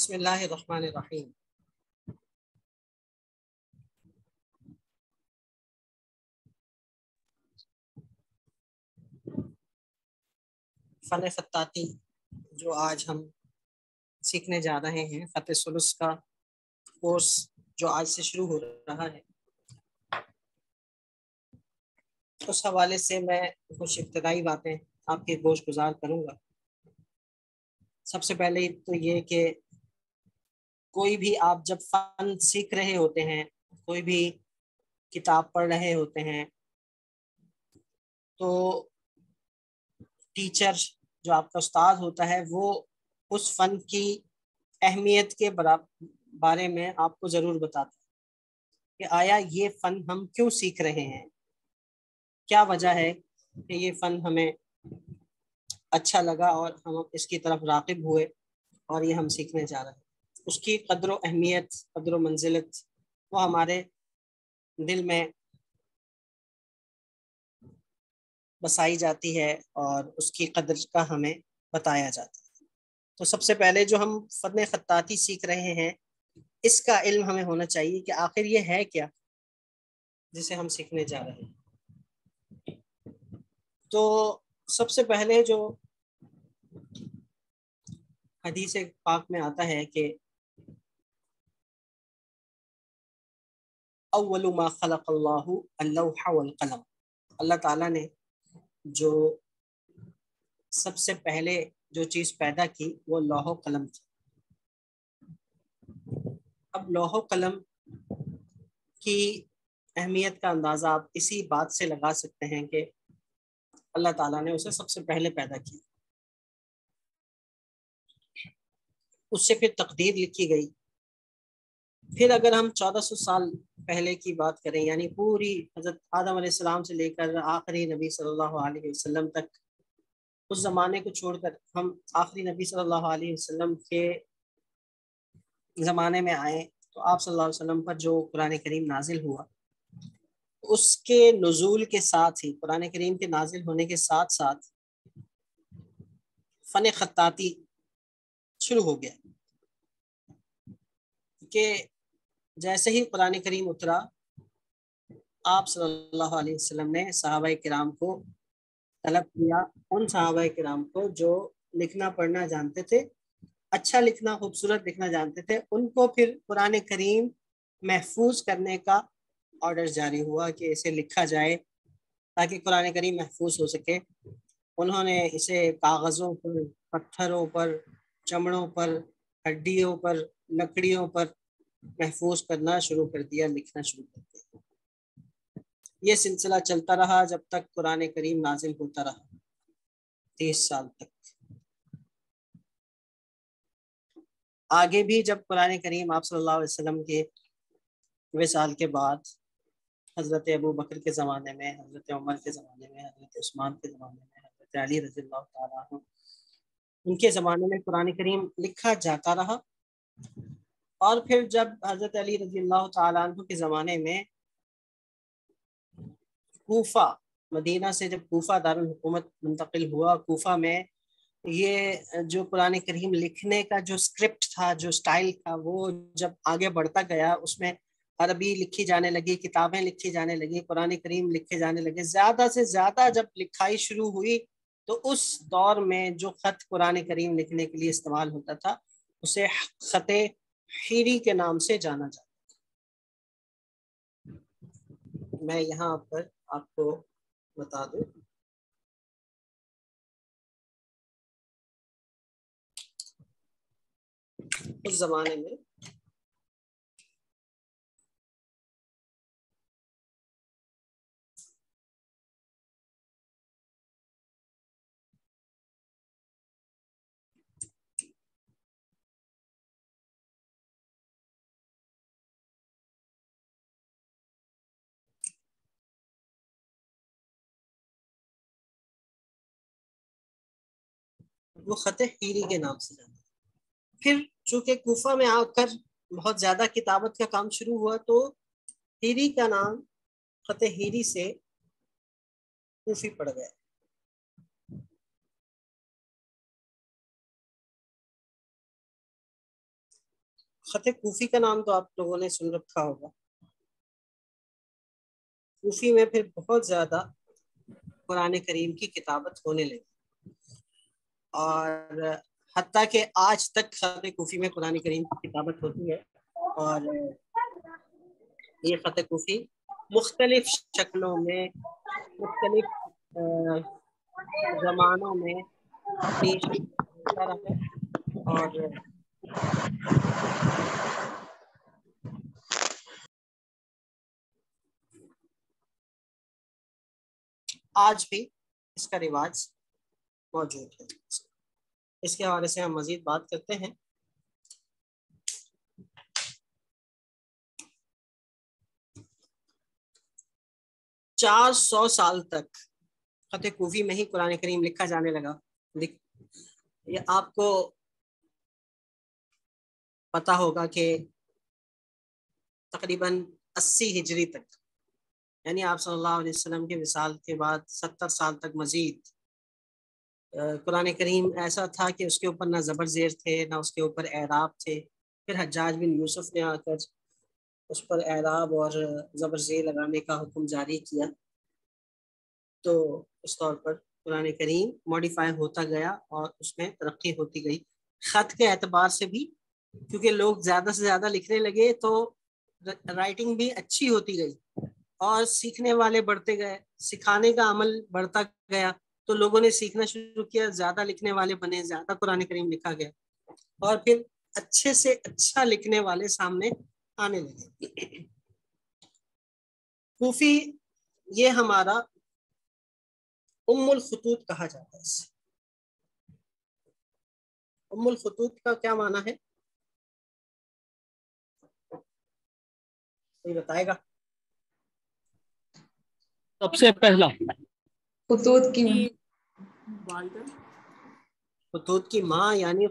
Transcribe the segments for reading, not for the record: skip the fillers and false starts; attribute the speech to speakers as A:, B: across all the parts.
A: बिस्मिल्लाहिर्रहमानिर्रहीम। फ़न ख़त्ताती जो आज हम सीखने जा रहे हैं, ख़त सुलूस का कोर्स जो आज से शुरू हो रहा है, उस हवाले से मैं कुछ इब्तदाई बातें आपके गोश गुजार करूँगा। सबसे पहले तो ये कि कोई भी आप जब फ़न सीख रहे होते हैं, कोई भी किताब पढ़ रहे होते हैं, तो टीचर जो आपका उस्ताद होता है वो उस फ़न की अहमियत के बारे में आपको ज़रूर बताता है कि आया ये फ़न हम क्यों सीख रहे हैं, क्या वजह है कि ये फ़न हमें अच्छा लगा और हम इसकी तरफ राग़िब हुए और ये हम सीखने जा रहे हैं। उसकी कद्र अहमियत, कद्र मंजिलत वो हमारे दिल में बसाई जाती है और उसकी कद्र का हमें बताया जाता है। तो सबसे पहले जो हम फ़न ख़त्ताती सीख रहे हैं, इसका इल्म हमें होना चाहिए कि आखिर ये है क्या जिसे हम सीखने जा रहे हैं। तो सबसे पहले जो हदीस पाक में आता है कि अव्वलु मा खलक़ल्लाहु अल-लौह वल क़लम, अल्लाह ताला ने जो सबसे पहले जो चीज़ पैदा की वो लौह कलम थी। अब लौह कलम की अहमियत का अंदाज़ा आप इसी बात से लगा सकते हैं कि अल्लाह ताला ने उसे सबसे पहले पैदा किया, उससे फिर तकदीर लिखी गई। फिर अगर हम 1400 साल पहले की बात करें, यानी पूरी हज़रत आदम अलैहिस्सलाम से लेकर आखिरी नबी सल्लल्लाहु अलैहि वसल्लम तक, उस ज़माने को छोड़कर हम आखिरी नबी सल्लल्लाहु अलैहि वसल्लम के ज़माने में आए, तो आप सल्लल्लाहु अलैहि वसल्लम पर जो कुरान करीम नाजिल हुआ, उसके नुज़ूल के साथ ही, कुरान करीम के नाजिल होने के साथ साथ फ़न ख़त्ताती शुरू हो गया कि जैसे ही कुरान करीम उतरा, आप सल्लल्लाहु अलैहि वसल्लम ने सहाबाए किराम को तलब किया, उन सहाबाए किराम को जो लिखना पढ़ना जानते थे, अच्छा लिखना, खूबसूरत लिखना जानते थे, उनको फिर कुरान करीम महफूज करने का ऑर्डर जारी हुआ कि इसे लिखा जाए ताकि कुरान करीम महफूज हो सके। उन्होंने इसे कागज़ों पर, पत्थरों पर, चमड़ों पर, हड्डियों पर, लकड़ियों पर महफूज करना शुरू कर दिया, लिखना शुरू कर दिया। ये सिलसिला चलता रहा जब तक कुरान करीम नाजिल होता रहा, 30 साल तक। आगे भी जब कुरान करीम आप सल्लल्लाहु अलैहि वसल्लम के विसाल के बाद हज़रत अबू बकर के ज़माने में, हज़रत उमर के ज़माने में, हज़रत उस्मान के ज़माने में, हज़रत अली रज़ियल्लाहु ताला अन्हु, उनके ज़माने में कुरान करीम लिखा जाता रहा। और फिर जब हज़रत अली रज़ियल्लाहु ताला अन्हु के ज़माने में कूफा, मदीना से जब कूफा दारुल हुकूमत मुंतकिल हुआ, कूफा में ये जो कुरान करीम लिखने का जो स्क्रिप्ट था, जो स्टाइल था, वो जब आगे बढ़ता गया, उसमें अरबी लिखी जाने लगी, किताबें लिखी जाने लगी, कुरान करीम लिखे जाने लगे, ज़्यादा से ज़्यादा जब लिखाई शुरू हुई, तो उस दौर में जो ख़त कुरान करीम लिखने के लिए इस्तेमाल होता था, उसे ख़त हीरी के नाम से जाना जाता। मैं यहाँ पर आपको बता दूं, उस ज़माने में वो ख़त हीरी के नाम से जाना। फिर चूंकि कूफा में आकर बहुत ज़्यादा किताबत का काम शुरू हुआ, तो हीरी का नाम ख़त हीरी से कूफी पड़ गया। खत कूफी का नाम तो आप लोगों ने सुन रखा होगा। कूफी में फिर बहुत ज्यादा कुरान करीम की किताबत होने लगी, और हत्ता के आज तक खत कूफी में कुरान करीम की किताबत होती है। और ये खत कूफी मुख्तलिफ शक्लों में, मुख्तलिफ जमानों में अपनी शक्ल होता रहा। और आज भी इसका रिवाज मौजूद है। इसके हवाले से हम मजीद बात करते हैं। चार 100 साल तक खत कूफी में ही कुरान करीम लिखा जाने लगा। ये आपको पता होगा कि तकरीबन 80 हिजरी तक, यानी आप सल्लल्लाहु अलैहि वसल्लम के विसाल के बाद 70 साल तक मजीद कुरान करीम ऐसा था कि उसके ऊपर ना ज़बर ज़ेर थे, ना उसके ऊपर एराब थे। फिर हज्जाज बिन यूसुफ ने आकर उस पर एराब और ज़बर ज़ेर लगाने का हुक्म जारी किया। तो उस तौर पर कुरान करीम मॉडिफाई होता गया और उसमें तरक्की होती गई। ख़त के एतबार से भी, क्योंकि लोग ज़्यादा से ज़्यादा लिखने लगे तो राइटिंग भी अच्छी होती गई और सीखने वाले बढ़ते गए, सिखाने का अमल बढ़ता गया, तो लोगों ने सीखना शुरू किया, ज़्यादा लिखने वाले बने, ज़्यादा कुरान करीम लिखा गया और फिर अच्छे से अच्छा लिखने वाले सामने आने लगे। कूफी ये हमारा उम्मुल खुतूत कहा जाता है। इसे उम्मुल खुतूत का क्या माना है, कोई बताएगा?
B: सबसे पहला
C: खुतूत की
A: खुतूत की माँ, यानी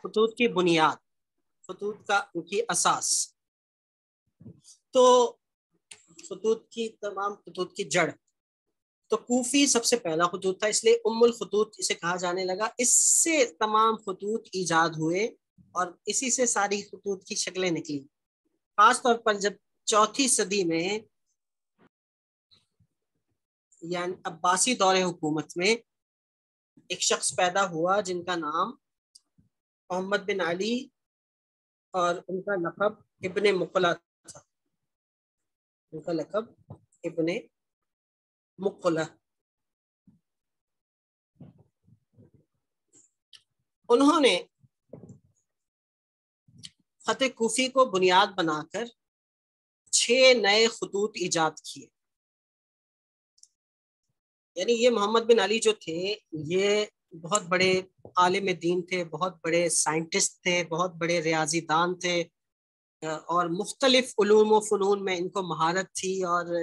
A: खुतूत की बुनियाद, खुतूत का उनकी असास। तो खुतूत की तमाम खुतूत की जड़, तो कूफी सबसे पहला खुतूत था, इसलिए उम्मुल खुतूत इसे कहा जाने लगा। इससे तमाम खुतूत ईजाद हुए और इसी से सारी खुतूत की शक्लें निकली। खास तौर पर जब चौथी सदी में, यानी अब्बासी दौरे हुकूमत में, एक शख्स पैदा हुआ जिनका नाम मोहम्मद बिन अली और उनका लक़ब इब्ने मुक़ला था। उनका लक़ब इब्ने मुक़ला। उन्होंने खत कूफी को बुनियाद बनाकर 6 नए खुतूत ईजाद किए। यानी ये मोहम्मद बिन अली जो थे, ये बहुत बड़े आलिम दीन थे, बहुत बड़े साइंटिस्ट थे, बहुत बड़े रियाजीदान थे और मुख्तलिफ उलूम व फ़नून में इनको महारत थी और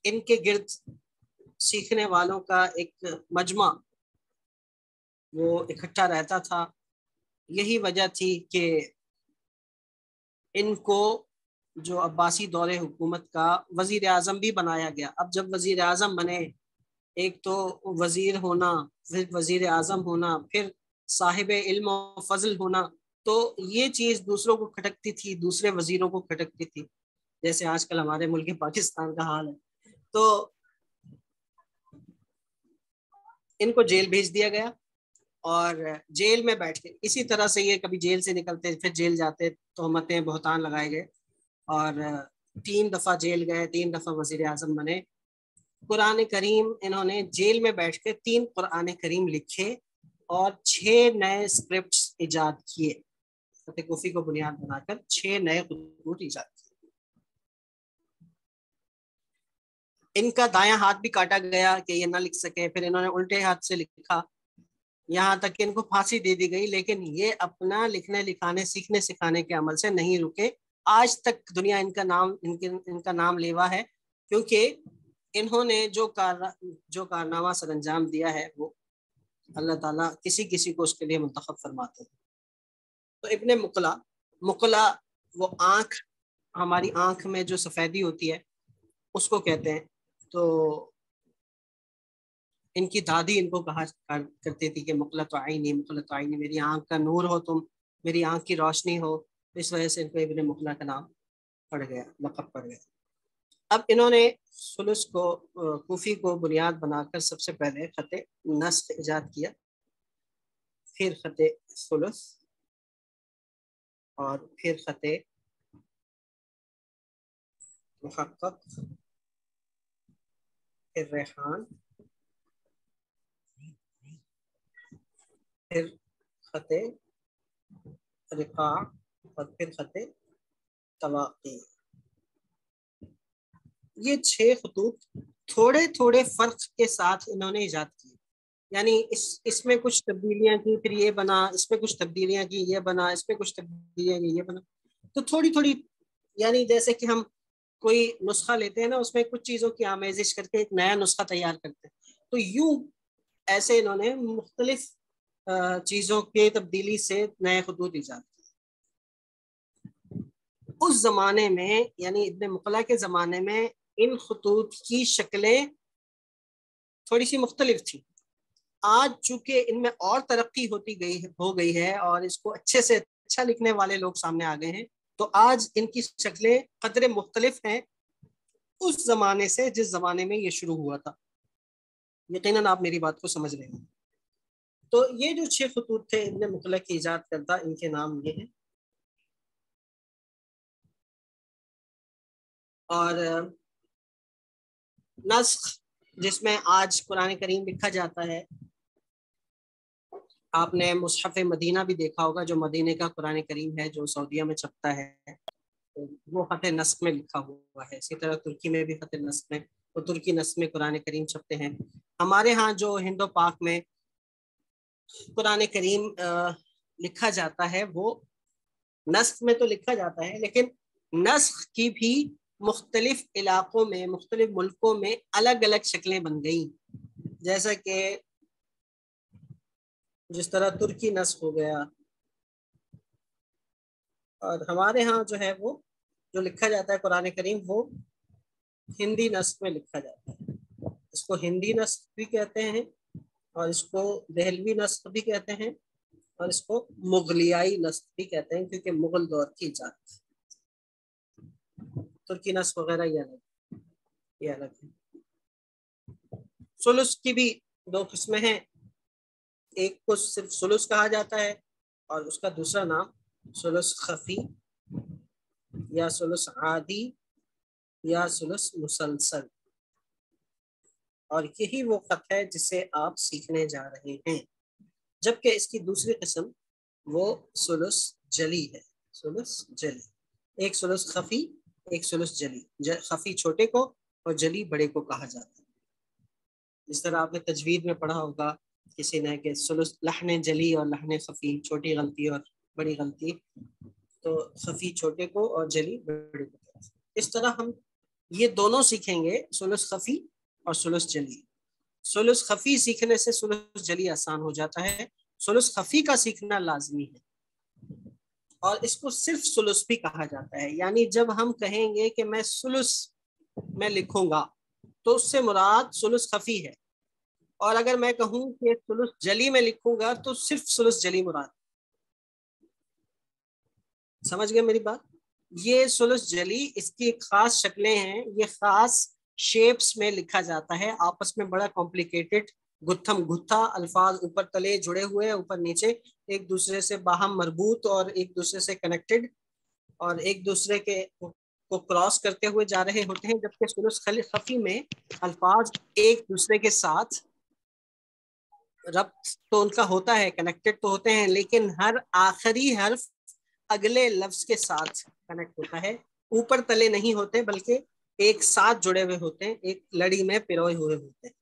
A: इनके गिर्द सीखने वालों का एक मजमा वो इकट्ठा रहता था। यही वजह थी कि इनको जो अब्बासी दौरे हुकूमत का वजीर आज़म भी बनाया गया। अब जब वजीर आज़म बने, एक तो वजीर होना, फिर वजीर आज़म होना, फिर साहिब इल्म और फजल होना, तो ये चीज़ दूसरों को खटकती थी, दूसरे वजीरों को खटकती थी, जैसे आजकल हमारे मुल्क पाकिस्तान का हाल है। तो इनको जेल भेज दिया गया और जेल में बैठ के, इसी तरह से ये कभी जेल से निकलते फिर जेल जाते, तोहमतें बहतान लगाए गए और 3 दफ़ा जेल गए, 3 दफ़ा वजीर आज़म बने। कुरान करीम इन्होंने जेल में बैठ के 3 कुरान करीम लिखे और 6 नए स्क्रिप्ट्स इजाद किए। फतेह कूफी को बुनियाद बनाकर 6 नए खुतूत इजाद किए। इनका दायां हाथ भी काटा गया कि ये ना लिख सके, फिर इन्होंने उल्टे हाथ से लिखा, यहाँ तक कि इनको फांसी दे दी गई, लेकिन ये अपना लिखने लिखाने सीखने सिखाने के अमल से नहीं रुके। आज तक दुनिया इनका नाम लेवा है, क्योंकि इन्होंने जो कारनामा सरअंजाम दिया है वो अल्लाह ताला किसी किसी को उसके लिए मुंतखब फरमाते हैं। तो इब्ने मुक़ला वो आँख, हमारी आँख में जो सफ़ेदी होती है उसको कहते हैं। तो इनकी दादी इनको कहा करती थी कि मुक़ल्लत आइनी, मेरी आंख का नूर हो तुम, मेरी आंख की रोशनी हो। इस वजह से इनको इब्न मुक़ल्ला का नाम पड़ गया, लक़ब पड़ गया। अब इन्होंने सुलुस को, कूफी को बुनियाद बनाकर सबसे पहले ख़त नस्ख इजाद किया, फिर ख़त सुलुस, और फिर ख़त मुहक्कक, फिर रेहान, फिर ख़त रिक़ा, और फिर ख़त तवाक़ी। ये 6 खतूत थोड़े थोड़े फ़र्क के साथ इन्होंने ईजाद किए। यानी इसमें कुछ तब्दीलियां की, फिर ये बना, इसमें कुछ तब्दीलियां की, ये बना, इसमें कुछ तब्दीलियां की, ये बना। तो थोड़ी थोड़ी, यानी जैसे कि हम कोई नुस्खा लेते हैं ना, उसमें कुछ चीज़ों की आमेजिश करके एक नया नुस्खा तैयार करते हैं। तो यूं ऐसे इन्होंने मुख्तलिफ चीज़ों के तब्दीली से नए खतूत ईजाद किए। उस ज़माने में, यानी इब्न मुक़ल्ला के ज़माने में, इन खतूत की शक्लें थोड़ी सी मुख्तलिफ थी। आज चूंकि इनमें और तरक्की हो गई है और इसको अच्छे से अच्छा लिखने वाले लोग सामने आ गए हैं, तो आज इनकी शक्लें कदरे मुख्तलिफ हैं उस जमाने से जिस जमाने में ये शुरू हुआ था। यकीनन आप मेरी बात को समझ रहे हैं। तो ये जो 6 खतूत थे इब्न मुक़ल्ला की इजाद करदा, इनके नाम ये हैं। और नस्ख, जिसमें आज कुरान करीम लिखा जाता है, आपने मुसहफ़ मदीना भी देखा होगा, जो मदीने का कुरान करीम है, जो सऊदीया में छपता है, तो वो ख़त नस्ख में लिखा हुआ है। इसी तरह तुर्की में भी ख़त नस्ख में, तो तुर्की नस्ख में कुरान करीम छपते हैं। हमारे यहाँ जो हिंदो पाक में कुरान करीम लिखा जाता है, वो नस्ख में तो लिखा जाता है, लेकिन नस्ख की भी मुख्तलिफ इलाकों में, मुख्तलिफ मुल्कों में अलग अलग शक्लें बन गई। जैसा कि जिस तरह तुर्की नस्ख हो गया, और हमारे यहाँ जो है वो जो लिखा जाता है कुरान करीम, वो हिंदी नस्ख में लिखा जाता है। इसको हिंदी नस्ख भी कहते हैं, और इसको दहलवी नस्ख भी कहते हैं, और इसको मुगलियाई नस्ख भी कहते हैं, क्योंकि मुगल दौर की इजाद। तुर्की नस्ख वगैरह ये अलग है। सुलुस की भी 2 किस्में हैं। एक को सिर्फ सुलुस कहा जाता है, और उसका दूसरा नाम सुलुस खफी, या सुलुस आदी, या सुलुस मुसलसल। और यही वो खत है जिसे आप सीखने जा रहे हैं। जबकि इसकी दूसरी किस्म वो सुलुस जली है। सुलुस जली, एक सुलुस खफी, एक सुलुस जली। खफी छोटे को और जली बड़े को कहा जाता है। जिस तरह आपने तजवीद में पढ़ा होगा किसी ने कि सुलुस लहने जली और लहने खफी, छोटी गलती और बड़ी गलती, तो खफी छोटे को और जली बड़े को। इस तरह हम ये दोनों सीखेंगे, सुलुस खफी और सुलुस जली। सुलुस खफी सीखने से सुलुस जली आसान हो जाता है। सुलुस खफी का सीखना लाजमी है, और इसको सिर्फ सुलुस भी कहा जाता है। यानी जब हम कहेंगे कि मैं सुलुस में लिखूंगा, तो उससे मुराद सुलुस खफी है। और अगर मैं कहूं कि सुलुस जली में लिखूंगा, तो सिर्फ सुलुस जली मुराद। समझ गए मेरी बात? ये सुलुस जली, इसकी खास शक्लें हैं, ये खास शेप्स में लिखा जाता है, आपस में बड़ा कॉम्प्लिकेटेड, गुत्थम गुत्था अल्फाज ऊपर तले जुड़े हुए, ऊपर नीचे एक दूसरे से बाहम मरबूत और एक दूसरे से कनेक्टेड, और एक दूसरे के को क्रॉस करते हुए जा रहे होते हैं। जबकि सुलुस खफी में अल्फाज एक दूसरे के साथ रब्त तो उनका होता है, कनेक्टेड तो होते हैं, लेकिन हर आखिरी हर्फ अगले लफ्ज के साथ कनेक्ट होता है। ऊपर तले नहीं होते, बल्कि एक साथ जुड़े हुए होते हैं, एक लड़ी में पिरोए हुए होते हैं।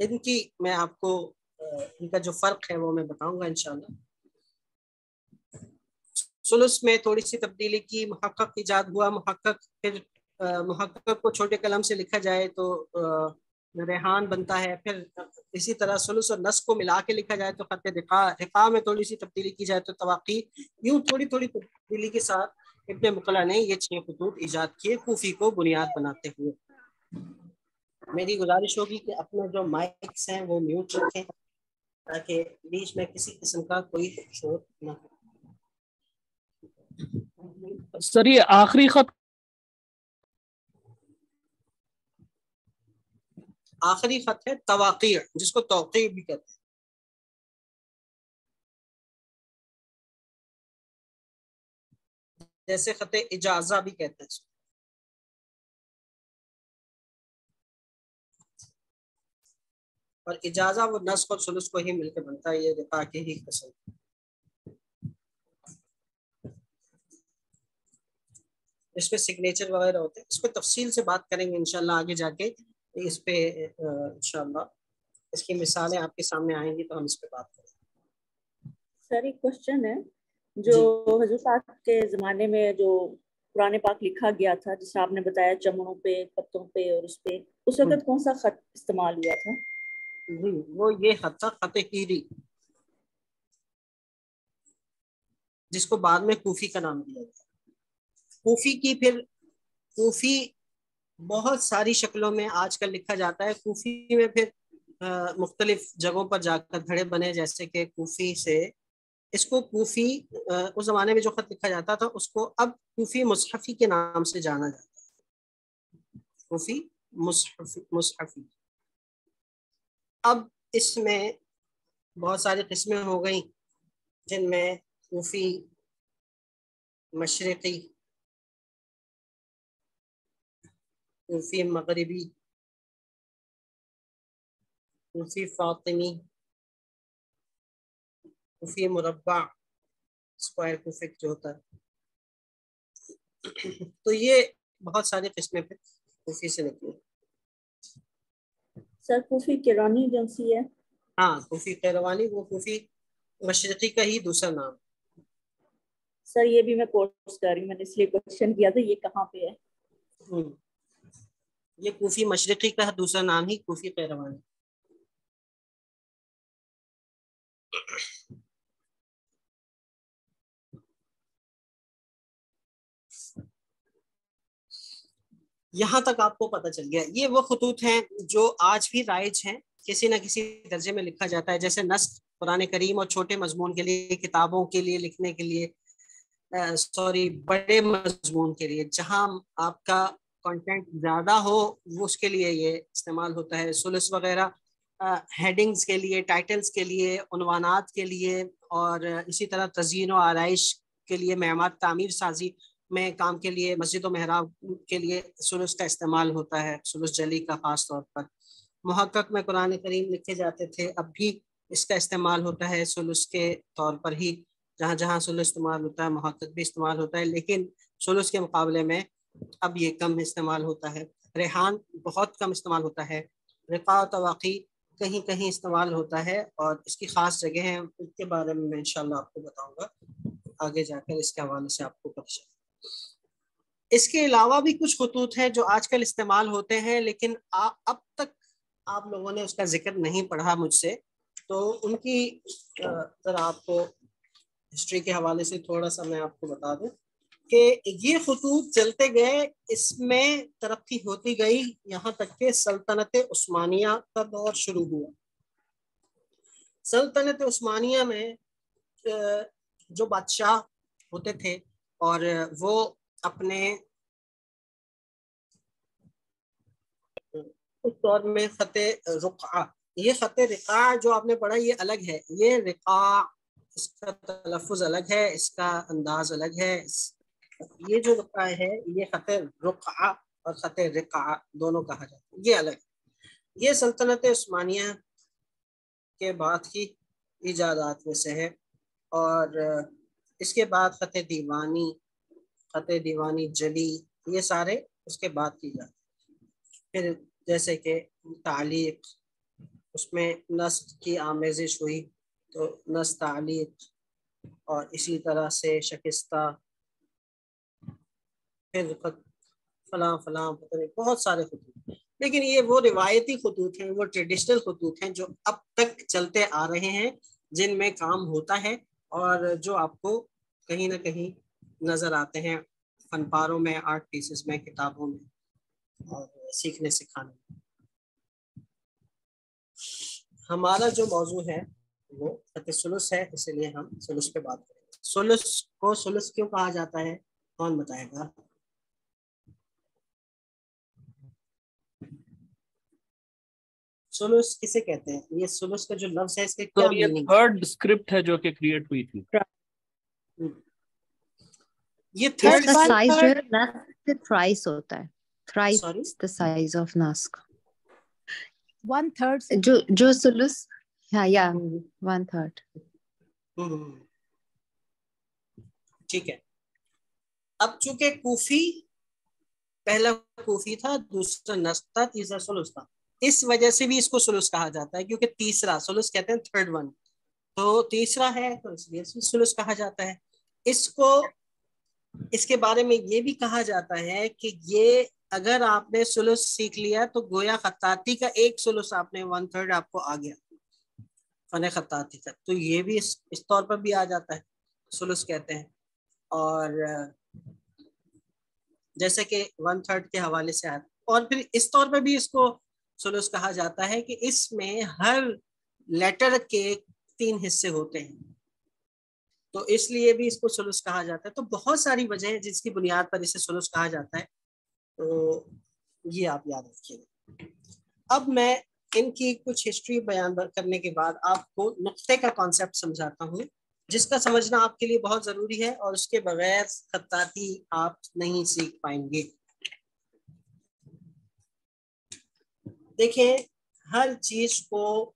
A: इनकी मैं आपको इनका जो फर्क है वो मैं बताऊंगा इंशाल्लाह। सुलुस में थोड़ी सी तब्दीली की, मुहक्कक इजाद हुआ। मुहक्कक, फिर मुहक्कक को छोटे कलम से लिखा जाए तो रेहान बनता है। फिर इसी तरह सुलुस और नस को मिला के लिखा जाए तो खत रिक़ा। रिक़ा में थोड़ी सी तब्दीली की जाए तो तवाक़ी। यूं थोड़ी थोड़ी तब्दीली के साथ इब्न मुक़ल्ला ने ये 6 खतूत इजाद किए, कूफी को बुनियाद बनाते हुए। मेरी गुजारिश होगी कि अपने जो माइक्स हैं वो म्यूट रखें ताकि बीच में किसी किस्म का कोई शोर ना हो।
B: सर ये आखिरी खत
A: आखिरी खत है तवाक़ी, जिसको तौक़ी भी कहते हैं। जैसे खत इजाज़ा भी कहते हैं। और इजाज़ा वो नस्ख और सुलूस को ही मिलकर बनता है, ये रिक़ा की ही कसम। इसमें सिग्नेचर वगैरह होते हैं, इस पर तफसील से बात करेंगे इंशाल्लाह आगे जाके। इस पे इंशाल्लाह इसकी मिसालें आपके सामने आएंगी तो हम इस पे बात करेंगे।
D: सर एक क्वेश्चन है, जो हजरत पाक के ज़माने में जो कुरान पाक लिखा गया था, जिसे आपने बताया चमड़ों पे, पत्तों पे और उस पे, उस वक्त कौन सा खत इस्तेमाल हुआ था?
A: जी, वो ये खत था, खत हीरी, जिसको बाद में कूफी का नाम दिया गया। कूफी की फिर कूफी बहुत सारी शक्लों में आजकल लिखा जाता है। कूफी में फिर मुख्तलिफ जगहों पर जाकर धड़े बने, जैसे कि कूफी से इसको कूफी उस जमाने में जो खत लिखा जाता था उसको अब कूफी मुसहफी के नाम से जाना जाता है। कूफी मुसहफी। अब इसमें बहुत सारी किस्में हो गई, जिनमें कूफी मशरिकी, कूफी मगरिबी, कूफी फातिमी, कूफी मुरब्बा, स्क्वायर कूफी जो होता है। तो ये बहुत सारी किस्में फिर कूफी से निकली।
D: सर कूफी किरानी एजेंसी है।
A: हाँ, कूफी कैरवानी वो कूफी मशरिकी का ही दूसरा नाम।
D: सर ये भी मैं कोर्स कर रही हूँ, मैंने इसलिए क्वेश्चन किया था ये कहाँ पे है।
A: ये कूफी मशरिकी का दूसरा नाम ही कूफी कैरवानी। यहाँ तक आपको पता चल गया। ये वो खतूत हैं जो आज भी राइज हैं, किसी न किसी दर्जे में लिखा जाता है। जैसे नस्ख कुरान करीम और छोटे मजमून के लिए, किताबों के लिए लिखने के लिए, सॉरी बड़े मजमून के लिए, जहाँ आपका कंटेंट ज़्यादा हो वो उसके लिए ये इस्तेमाल होता है। सुलस वगैरह हेडिंग्स के लिए, टाइटल्स के लिए, उन्वानात के लिए, और इसी तरह तज़यीन व आराइश के लिए, मेहमान तामीर साजी में काम के लिए, मस्जिद और मेहराब के लिए सुलस का इस्तेमाल होता है, सुलस जली का खास तौर पर। मुहक्कक में कुरान करीम लिखे जाते थे, अब भी इसका इस्तेमाल होता है सुलस के तौर पर ही। जहाँ जहाँ सुलस इस्तेमाल होता है मुहक्कक भी इस्तेमाल होता है, लेकिन सुलस के मुकाबले में अब ये कम इस्तेमाल होता है। रेहान बहुत कम इस्तेमाल होता है। रिक़ा तवाक़ी कहीं कहीं इस्तेमाल होता है, और इसकी ख़ास जगह है, उसके बारे में मैं इंशाल्लाह आपको बताऊंगा आगे जाकर, इसके हवाले से आपको पता चलेगा। इसके अलावा भी कुछ खतूत हैं जो आजकल इस्तेमाल होते हैं, लेकिन अब तक आप लोगों ने उसका जिक्र नहीं पढ़ा मुझसे, तो उनकी ज़रा आपको हिस्ट्री के हवाले से थोड़ा सा मैं आपको बता दूं कि ये खतूत चलते गए, इसमें तरक्की होती गई, यहाँ तक के सल्तनत उस्मानिया का दौर शुरू हुआ। सल्तनत उस्मानिया में जो बादशाह होते थे, और वो अपने उस दौर में खते रुक़ा, ये खते रिक़ा जो आपने पढ़ा ये अलग है। ये रिक़ा, इसका तलफ़ुज़ अलग है, इसका अंदाज अलग है। ये जो रुक़ा है ये खते रुक़ा और खते रिक़ा दोनों कहा जाता है, ये अलग है। ये सल्तनत उस्मानिया के बाद की इजादात में से है, और इसके बाद खते दीवानी जली, ये सारे उसके बाद की जाते हैं। फिर जैसे कि तालीक़, उसमें नस्ख की आमेज़िश हुई तो नस्ख तालीक़, और इसी तरह से शकिस्ता, फिर फलां फलां, पता नहीं बहुत सारे खतूत। लेकिन ये वो रिवायती खतूत हैं, वो ट्रेडिशनल खतूत हैं जो अब तक चलते आ रहे हैं, जिनमें काम होता है, और जो आपको कहीं ना कहीं नज़र आते हैं फनपारों में, आर्ट पीसेस में, किताबों में और सीखने सिखाने में। हमारा जो मौजू है वो खत सुलुस है, इसलिए हम सुलुस पे बात करेंगे। सुलुस को सुलुस क्यों कहा जाता है, कौन बताएगा? सुलुस किसे कहते हैं? ये सुलुस का जो लफ्ज है इसके क्या
B: सर ये
A: मीनिंग?
B: थर्ड स्क्रिप्ट है जो कि क्रिएट हुई थी।
A: ये थर्ड
E: इसका साइज जो है नस्क से थ्राइस होता है, thrice
A: sorry
E: the size of नस्क।
C: 1/3
E: जो सुलुस, हाँ या 1/3।
A: ठीक है। अब चूंकि कूफी, पहला कूफी था, दूसरा नस्क था, तीसरा सुलुस था, इस वजह से भी इसको सुलुस कहा जाता है, क्योंकि तीसरा सुलुस कहते हैं थर्ड वन, तो तीसरा है तो इसलिए सुलुस कहा जाता है इसको। इसके बारे में ये भी कहा जाता है कि ये अगर आपने सुलुस सीख लिया तो गोया खत्ताती का एक सुलुस आपने 1/3 आपको आ गया फन खत्ताती तक, तो ये भी इस तौर पर भी आ जाता है, सुलुस कहते हैं। और जैसे कि 1/3 के हवाले से आता, और फिर इस तौर पर भी इसको सुलुस कहा जाता है कि इसमें हर लेटर के 3 हिस्से होते हैं, तो इसलिए भी इसको सुलुस कहा जाता है। तो बहुत सारी वजह है जिसकी बुनियाद पर इसे सुलुस कहा जाता है, तो ये आप याद रखिएगा। अब मैं इनकी कुछ हिस्ट्री बयान करने के बाद आपको नुक्ते का कॉन्सेप्ट समझाता हूँ, जिसका समझना आपके लिए बहुत जरूरी है, और उसके बगैर खत्ताती आप नहीं सीख पाएंगे। देखिए, हर चीज को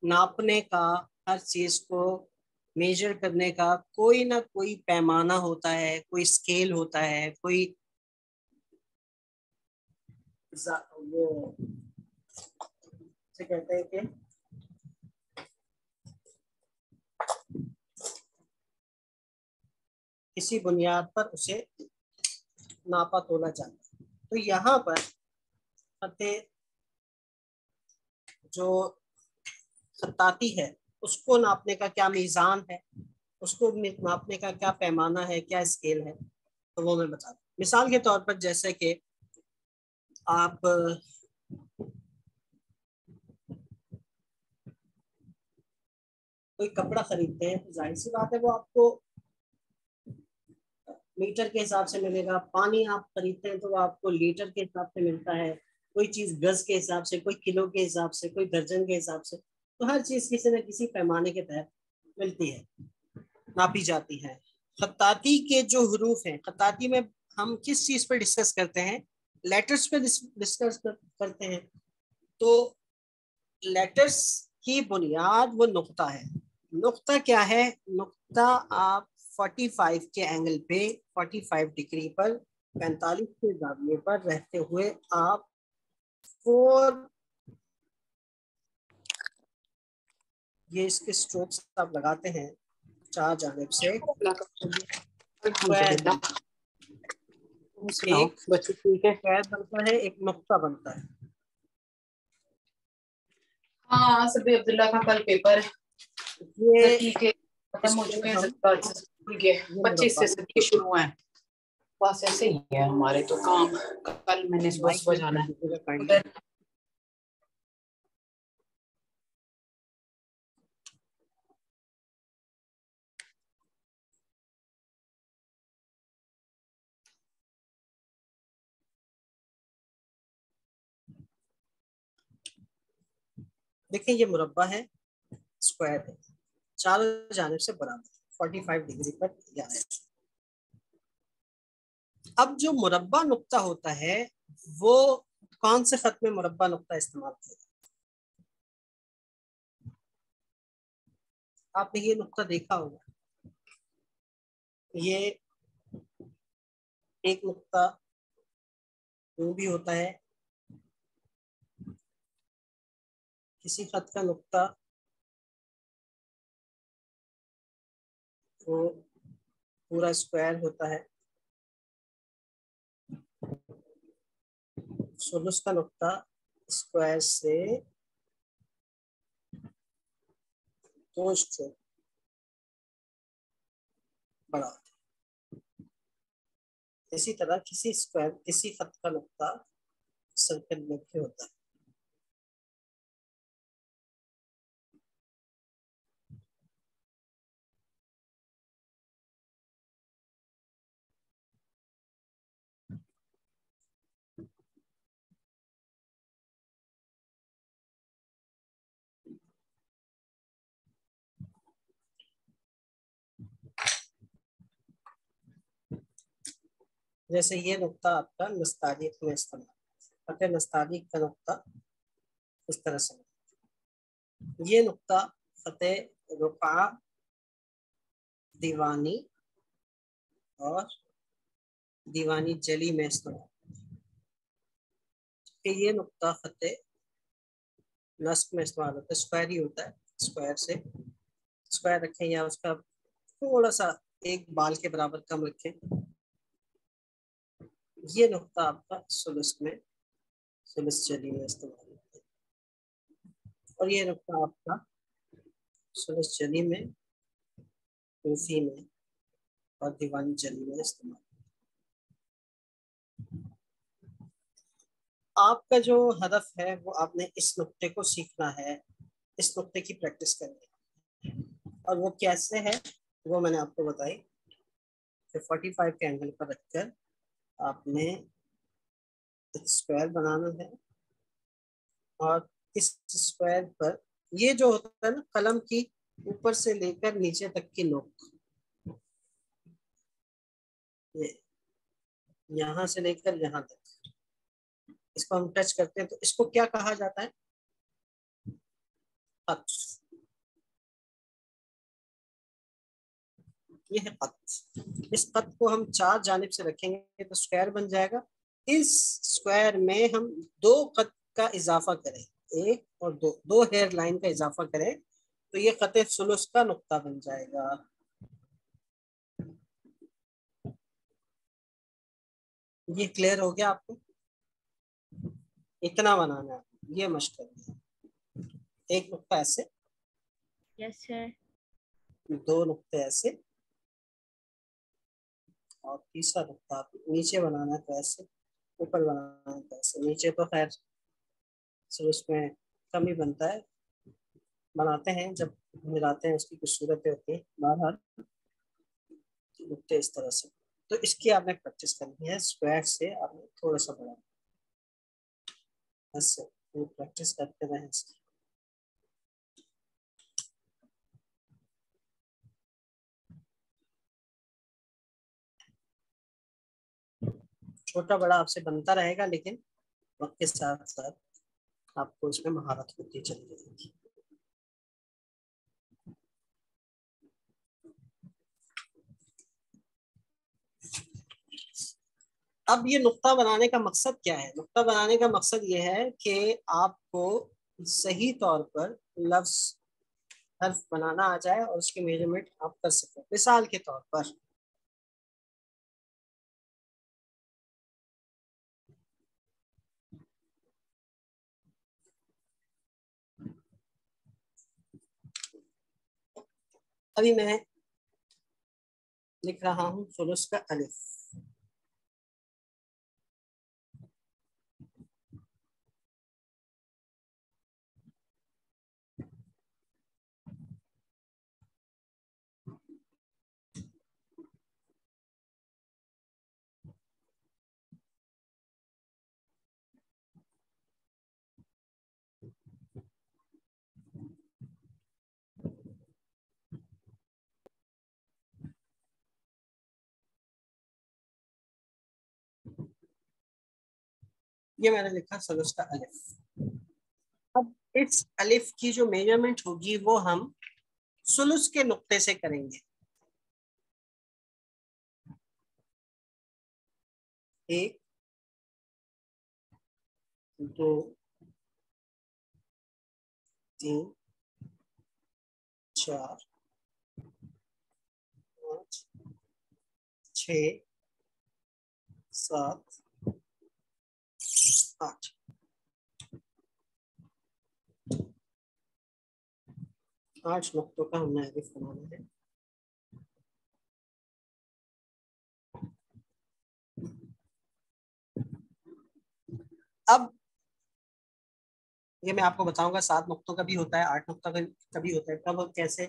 A: नापने का, हर चीज को मेजर करने का कोई ना कोई पैमाना होता है, कोई स्केल होता है, कोई वो से कहते हैं कि किसी बुनियाद पर उसे नापा तोला जाता है। तो यहाँ पर फतेह जो खत्ताती है उसको नापने का क्या मीज़ान है, उसको नापने का क्या पैमाना है, क्या स्केल है, तो वो मैं बता दूं। मिसाल के तौर पर जैसे कि आप कोई कपड़ा खरीदते हैं तो जाहिर सी बात है वो आपको मीटर के हिसाब से मिलेगा। पानी आप खरीदते हैं तो वो आपको लीटर के हिसाब से मिलता है। कोई चीज़ गज के हिसाब से, कोई किलो के हिसाब से, कोई दर्जन के हिसाब से, तो हर चीज़ किसी न किसी पैमाने के तहत मिलती है, नापी जाती है। खत्ताती के जो हरूफ हैं, खत्ताती में हम किस चीज़ पर डिस्कस करते हैं? लेटर्स पे डिस्कस करते हैं। तो लेटर्स की बुनियाद वो नुक्ता है। नुक्ता क्या है? नुक्ता आप 45 के एंगल पे, 45 डिग्री पर, 45 के जाविये पर रहते हुए आप 4 ये इसके स्ट्रोक्स आप लगाते हैं 4 जानिब से, एक स्क्वायर बनता है, एक नुक्ता बनता है।
C: हाँ सभी अब्दुल्ला का कल पेपर
A: ये
C: ठीक है, खत्म हो चुके हैं, 25 से सबके शुरू हुए हैं। बस ऐसे ही है हमारे तो काम। कल मैंने सुबह जाना है।
A: देखिए ये मुरब्बा है, स्क्वायर है, चारों जानिब से बराबर, 45 डिग्री पर जा रहा है। अब जो मुरब्बा नुक्ता होता है वो कौन से खत में मुरब्बा नुक्ता इस्तेमाल किया? आपने ये नुक्ता देखा होगा, ये एक नुक्ता वो भी होता है, किसी खत का नुक्ता वो पूरा स्क्वायर होता है। सुलुस का नुक्ता स्क्वायर से 2 स्ट्रोक बड़ा। इसी तरह किसी स्क्वायर, किसी खत का नुक्ता सर्कल में भी होता है। जैसे ये नुक्ता आपका नस्तालिक में इस्तेमाल, फतेह नस्तालिक का नुक्ता इस तरह से, ये नुक्ता फतेह रुका दीवानी और दीवानी जली में इस्तेमाल, कि ये नुक्ता फतेह नस्ब में इस्तेमाल होता है, स्क्वायर ही होता है, स्क्वायर से स्क्वायर रखें या उसका थोड़ा सा एक बाल के बराबर कम रखें। ये नुक्ता आपका सुलुस में, सुलुस जली में इस्तेमाल होता है, और ये नुक्ता आपका सुलुस जली में, कूफी में और दीवानी जली में इस्तेमाल। आपका जो हदफ है वो आपने इस नुक्ते को सीखना है, इस नुक्ते की प्रैक्टिस करनी है, और वो कैसे है वो मैंने आपको बताई कि 45 के एंगल पर रखकर आपने स्क्वायर बनाना है, और इस स्क्वायर पर ये जो होता है ना कलम की ऊपर से लेकर नीचे तक की नोक, ये यहाँ से लेकर यहाँ तक इसको हम टच करते हैं तो इसको क्या कहा जाता है? कत। ये है कत। इस कत को हम चार जानिब से रखेंगे तो स्क्वायर बन जाएगा। इस स्क्वायर में हम दो कत का इजाफा करें, एक और दो, दो हेयर लाइन का इजाफा करें तो ये कत सुलुस का नुक्ता बन जाएगा। ये क्लियर हो गया आपको? इतना बनाना है, ये मशक करना है। एक नुक्ता ऐसे,
D: यस सर,
A: दो नुक्ते ऐसे, और तीसरा नुक्ता आप नीचे बनाना है तो ऐसे, ऊपर बनाना है तो ऐसे। नीचे तो खैर सुलुस में कम ही बनता है, बनाते हैं जब मिलाते हैं उसकी कुछ सूरतें होती हैं, बहरहाल नुक्ते इस तरह से। तो इसकी आपने प्रैक्टिस करनी है, स्क्वायर से आपने थोड़ा सा बढ़ा, ऐसे प्रैक्टिस करते रहें इसकी। छोटा बड़ा आपसे बनता रहेगा, लेकिन वक्त के साथ साथ आपको इसमें महारत होती चली जाएगी। अब ये नुक्ता बनाने का मकसद क्या है? नुक्ता बनाने का मकसद ये है कि आपको सही तौर पर लफ्ज हर्फ बनाना आ जाए और उसकी मेजरमेंट आप कर सकें। मिसाल के तौर पर अभी मैं लिख रहा हूं सुलुस का अलिफ। ये मैंने लिखा सुलुस का अलिफ। अब इस अलिफ की जो मेजरमेंट होगी वो हम सुलुस के नुक्ते से करेंगे। एक, दो, तीन, चार, पाँच, 6, 7, 8। 8 नुक्तों का हमने अलिफ बनाना है। अब ये मैं आपको बताऊंगा 7 नुक्तों का भी होता है, 8 नुक्तों का भी होता है। कब और कैसे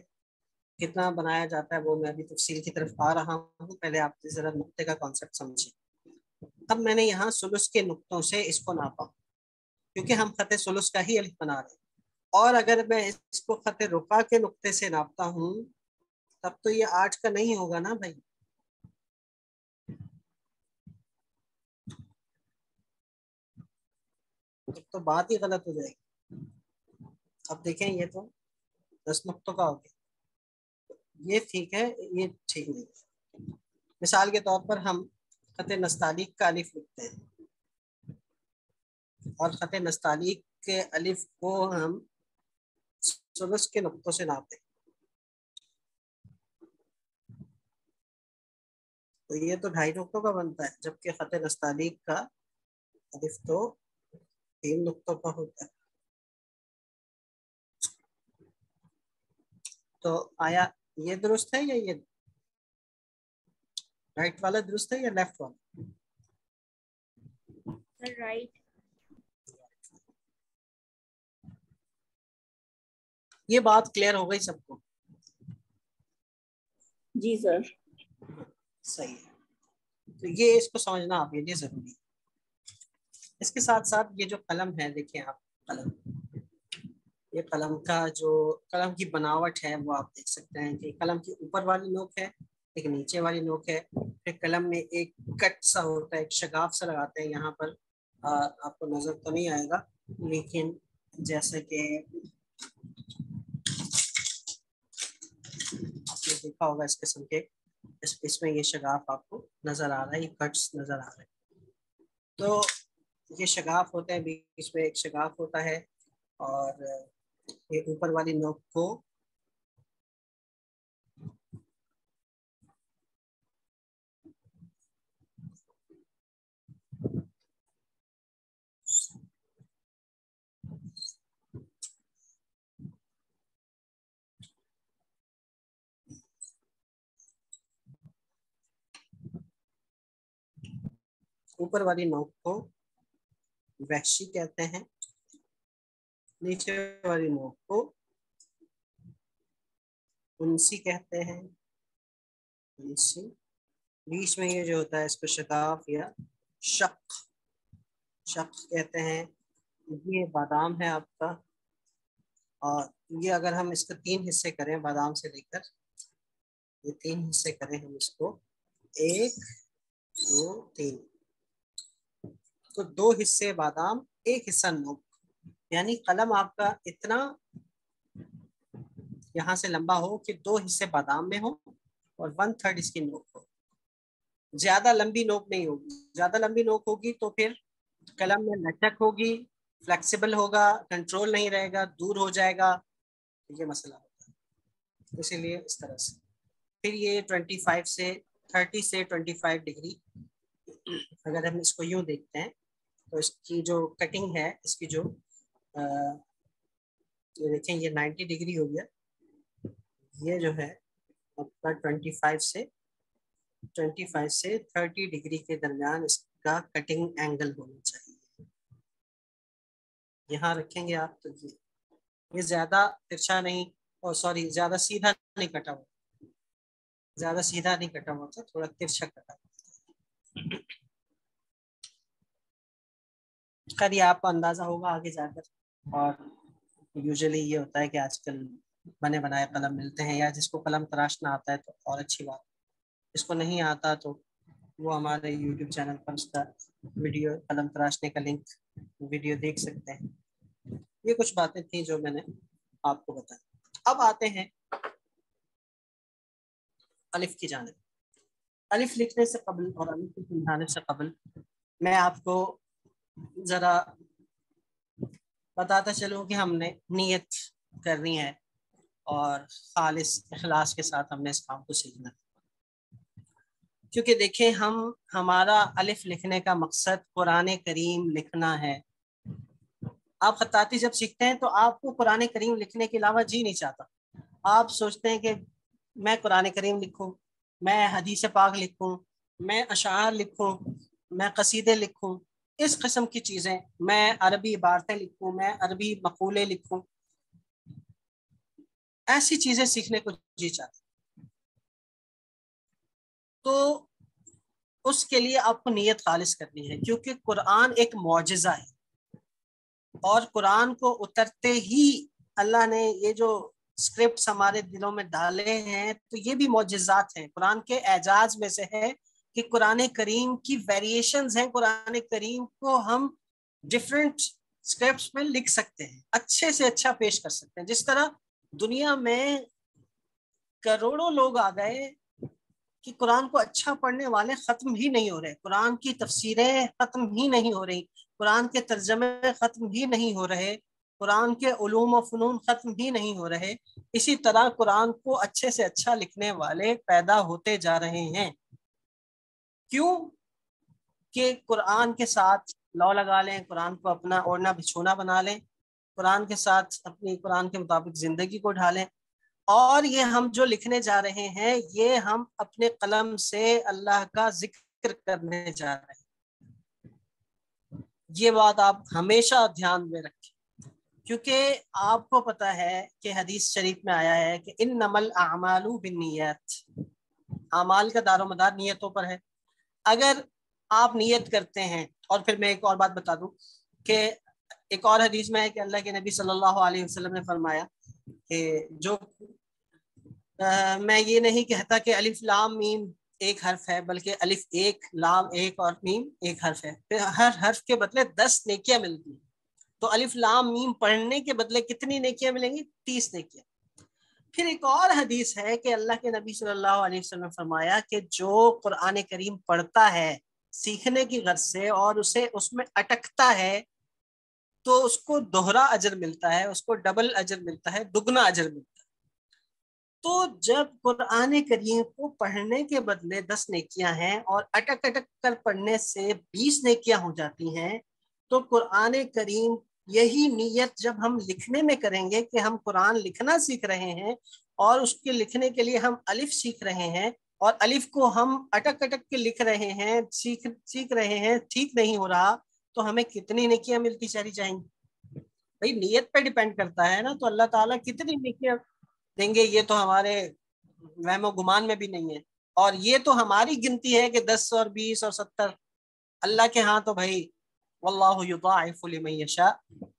A: कितना बनाया जाता है वो मैं अभी तफसील की तरफ आ रहा हूँ, पहले आप जरा नुक्ते का कॉन्सेप्ट समझिए। अब मैंने यहाँ सुलुस के नुक्तों से इसको नापा, क्योंकि हम खत सुलुस का ही अलिफ बना रहे हैं। और अगर मैं इसको खत रुका के नुक्ते से नापता हूँ तब तो ये 8 का नहीं होगा ना भाई। तो बात ही गलत हो जाएगी। अब देखें ये तो 10 नुक्तों का हो गया, ये ठीक है, ये ठीक नहीं है। मिसाल के तौर पर हम खत नस्तालीक का अलिफ लिखते हैं और खत नस्तालीक के अलिफ को हम सुलुस के नुक्तों से नापते हैं, तो ये तो 2.5 नुक्तों का बनता है, जबकि खत नस्तालीक का अलिफ तो 3 नुक्तों का होता है। तो आया ये दुरुस्त है या ये राइट वाला दुरुस्त है या लेफ्ट वाला?
D: राइट।
A: ये बात क्लियर हो गई सबको?
D: जी सर।
A: सही है, तो ये इसको समझना आपके लिए जरूरी है। इसके साथ साथ ये जो कलम है, देखिए आप कलम, ये कलम का जो कलम की बनावट है वो आप देख सकते हैं कि कलम की ऊपर वाली नोक है, एक नीचे वाली नोक है, फिर कलम में एक कट सा होता है, एक शगाफ सा लगाते हैं यहाँ पर। आपको नजर तो नहीं आएगा, लेकिन जैसे कि आपने देखा होगा इस किस्म के, इसमें ये शगाफ आपको नजर आ रहा है, ये कट्स नजर आ रहे हैं। तो ये शगाफ होता है, बीच में एक शगाफ होता है, और ये ऊपर वाली नोक को ऊपर वाली नोक को वहशी कहते हैं, नीचे वाली नोक को उनसी कहते हैं, उनसी। बीच में ये जो होता है इसको शगाफ या शक कहते हैं। ये बादाम है आपका, और ये अगर हम इसको 3 हिस्से करें, बादाम से लेकर ये 3 हिस्से करें हम इसको, 1 2 3, तो 2 हिस्से बादाम, 1 हिस्सा नोक, यानी कलम आपका इतना यहाँ से लंबा हो कि 2 हिस्से बादाम में हो और 1/3 इसकी नोक हो। ज्यादा लंबी नोक नहीं होगी, ज्यादा लंबी नोक होगी तो फिर कलम में लचक होगी, फ्लेक्सिबल होगा, कंट्रोल नहीं रहेगा, दूर हो जाएगा, ये मसला होता है। इसीलिए इस तरह से फिर ये 25 से 30 से 25 डिग्री, अगर हम इसको यूं देखते हैं तो इसकी जो कटिंग है, इसकी जो ये देखें, ये 90 डिग्री हो गया, ये जो है आपका 25 से 30 डिग्री के दरमियान इसका कटिंग एंगल होना चाहिए। यहाँ रखेंगे आप तो ये ज्यादा तिरछा नहीं, और सॉरी ज्यादा सीधा नहीं कटा हुआ, ज्यादा सीधा नहीं कटा हुआ था, थोड़ा तिरछा कटा हुआ। खैर ये आपको अंदाजा होगा आगे जाकर। और यूजुअली ये होता है कि आजकल बने बनाए कलम मिलते हैं, या जिसको कलम तराशना आता है तो और अच्छी बात, जिसको नहीं आता तो वो हमारे YouTube चैनल पर उसका वीडियो, कलम तराशने का लिंक वीडियो देख सकते हैं। ये कुछ बातें थी जो मैंने आपको बताई। अब आते हैं अलिफ की जानिब। अलिफ लिखने से कबल और अलिफ को समझाने से कबल मैं आपको ज़रा बताता चलूँ कि हमने नीयत करनी है और खालिस इखलास के साथ हमने इस काम को सीखना है। क्योंकि देखें, हमारा अलिफ लिखने का मकसद कुरान करीम लिखना है। आप खत्ताती जब सीखते हैं तो आपको कुरान करीम लिखने के अलावा जी नहीं चाहता। आप सोचते हैं कि मैं कुरान करीम लिखूं, मैं हदीस पाक लिखूं, मैं अशार लिखूं, मैं कसीदे लिखूं, इस किस्म की चीज़ें, मैं अरबी इबारतें लिखूं, मैं अरबी मकूले लिखूं, ऐसी चीज़ें सीखने को जी चाहता। तो उसके लिए आपको नीयत खालिस करनी है, क्योंकि कुरान एक मौजिज़ा है, और कुरान को उतरते ही अल्लाह ने ये जो स्क्रिप्ट्स हमारे दिलों में डाले हैं, तो ये भी मौजिज़ात हैं, कुरान के एजाज में से है कि कुरान करीम की वेरिएशंस हैं। कुरान करीम को हम डिफरेंट स्क्रिप्ट्स में लिख सकते हैं, अच्छे से अच्छा पेश कर सकते हैं। जिस तरह दुनिया में करोड़ों लोग आ गए कि कुरान को अच्छा पढ़ने वाले खत्म ही नहीं हो रहे, कुरान की तफसीरें खत्म ही नहीं हो रही, कुरान के तर्जमे खत्म ही नहीं हो रहे, कुरान के उलूम और फनून खत्म ही नहीं हो रहे। इसी तरह कुरान को अच्छे से अच्छा लिखने वाले पैदा होते जा रहे हैं। क्यों? कि कुरान के साथ लौ लगा लें, कुरान को अपना ओढ़ना बिछोना बना लें, कुरान के साथ अपनी कुरान के मुताबिक जिंदगी को ढालें। और ये हम जो लिखने जा रहे हैं, ये हम अपने कलम से अल्लाह का जिक्र करने जा रहे हैं। ये बात आप हमेशा ध्यान में रखें, क्योंकि आपको पता है कि हदीस शरीफ में आया है कि इन्नमल अमालु बिन्नियत, अमाल का दारोमदार नियतों पर है। अगर आप नियत करते हैं, और फिर मैं एक और बात बता दूं कि एक और हदीस में है कि अल्लाह के नबी सल्लल्लाहु अलैहि वसल्लम ने फरमाया कि जो मैं ये नहीं कहता कि अलिफ लाम मीम एक हर्फ है, बल्कि अलिफ एक, लाम एक और मीम एक हर्फ है, फिर हर हर्फ के बदले 10 नेकियां मिलती हैं। तो अलिफ लाम मीम पढ़ने के बदले कितनी नेकियां मिलेंगी? 30 नेकियां। फिर एक और हदीस है कि अल्लाह के नबी सल्लल्लाहु अलैहि वसल्लम ने फरमाया कि जो कुरान करीम पढ़ता है सीखने की गर्ज से और उसे उसमें अटकता है, तो उसको दोहरा अजर मिलता है, उसको डबल अजर मिलता है, दुगना अजर मिलता है। तो जब कुरान करीम को पढ़ने के बदले 10 नेकियां हैं और अटक अटक कर पढ़ने से 20 नेकियां हो जाती हैं, तो कुरान करीम यही नीयत जब हम लिखने में करेंगे कि हम कुरान लिखना सीख रहे हैं और उसके लिखने के लिए हम अलिफ सीख रहे हैं, और अलिफ को हम अटक अटक के लिख रहे हैं, सीख रहे हैं, ठीक नहीं हो रहा, तो हमें कितनी नेकियां मिलती चली जाएंगी? भाई नीयत पे डिपेंड करता है ना। तो अल्लाह ताला कितनी नेकियां देंगे, ये तो हमारे वहमो गुमान में भी नहीं है। और ये तो हमारी गिनती है कि 10 और 20 और 70, अल्लाह के हाँ तो भाई वल्लाहु युदाइफु लिमन यशा,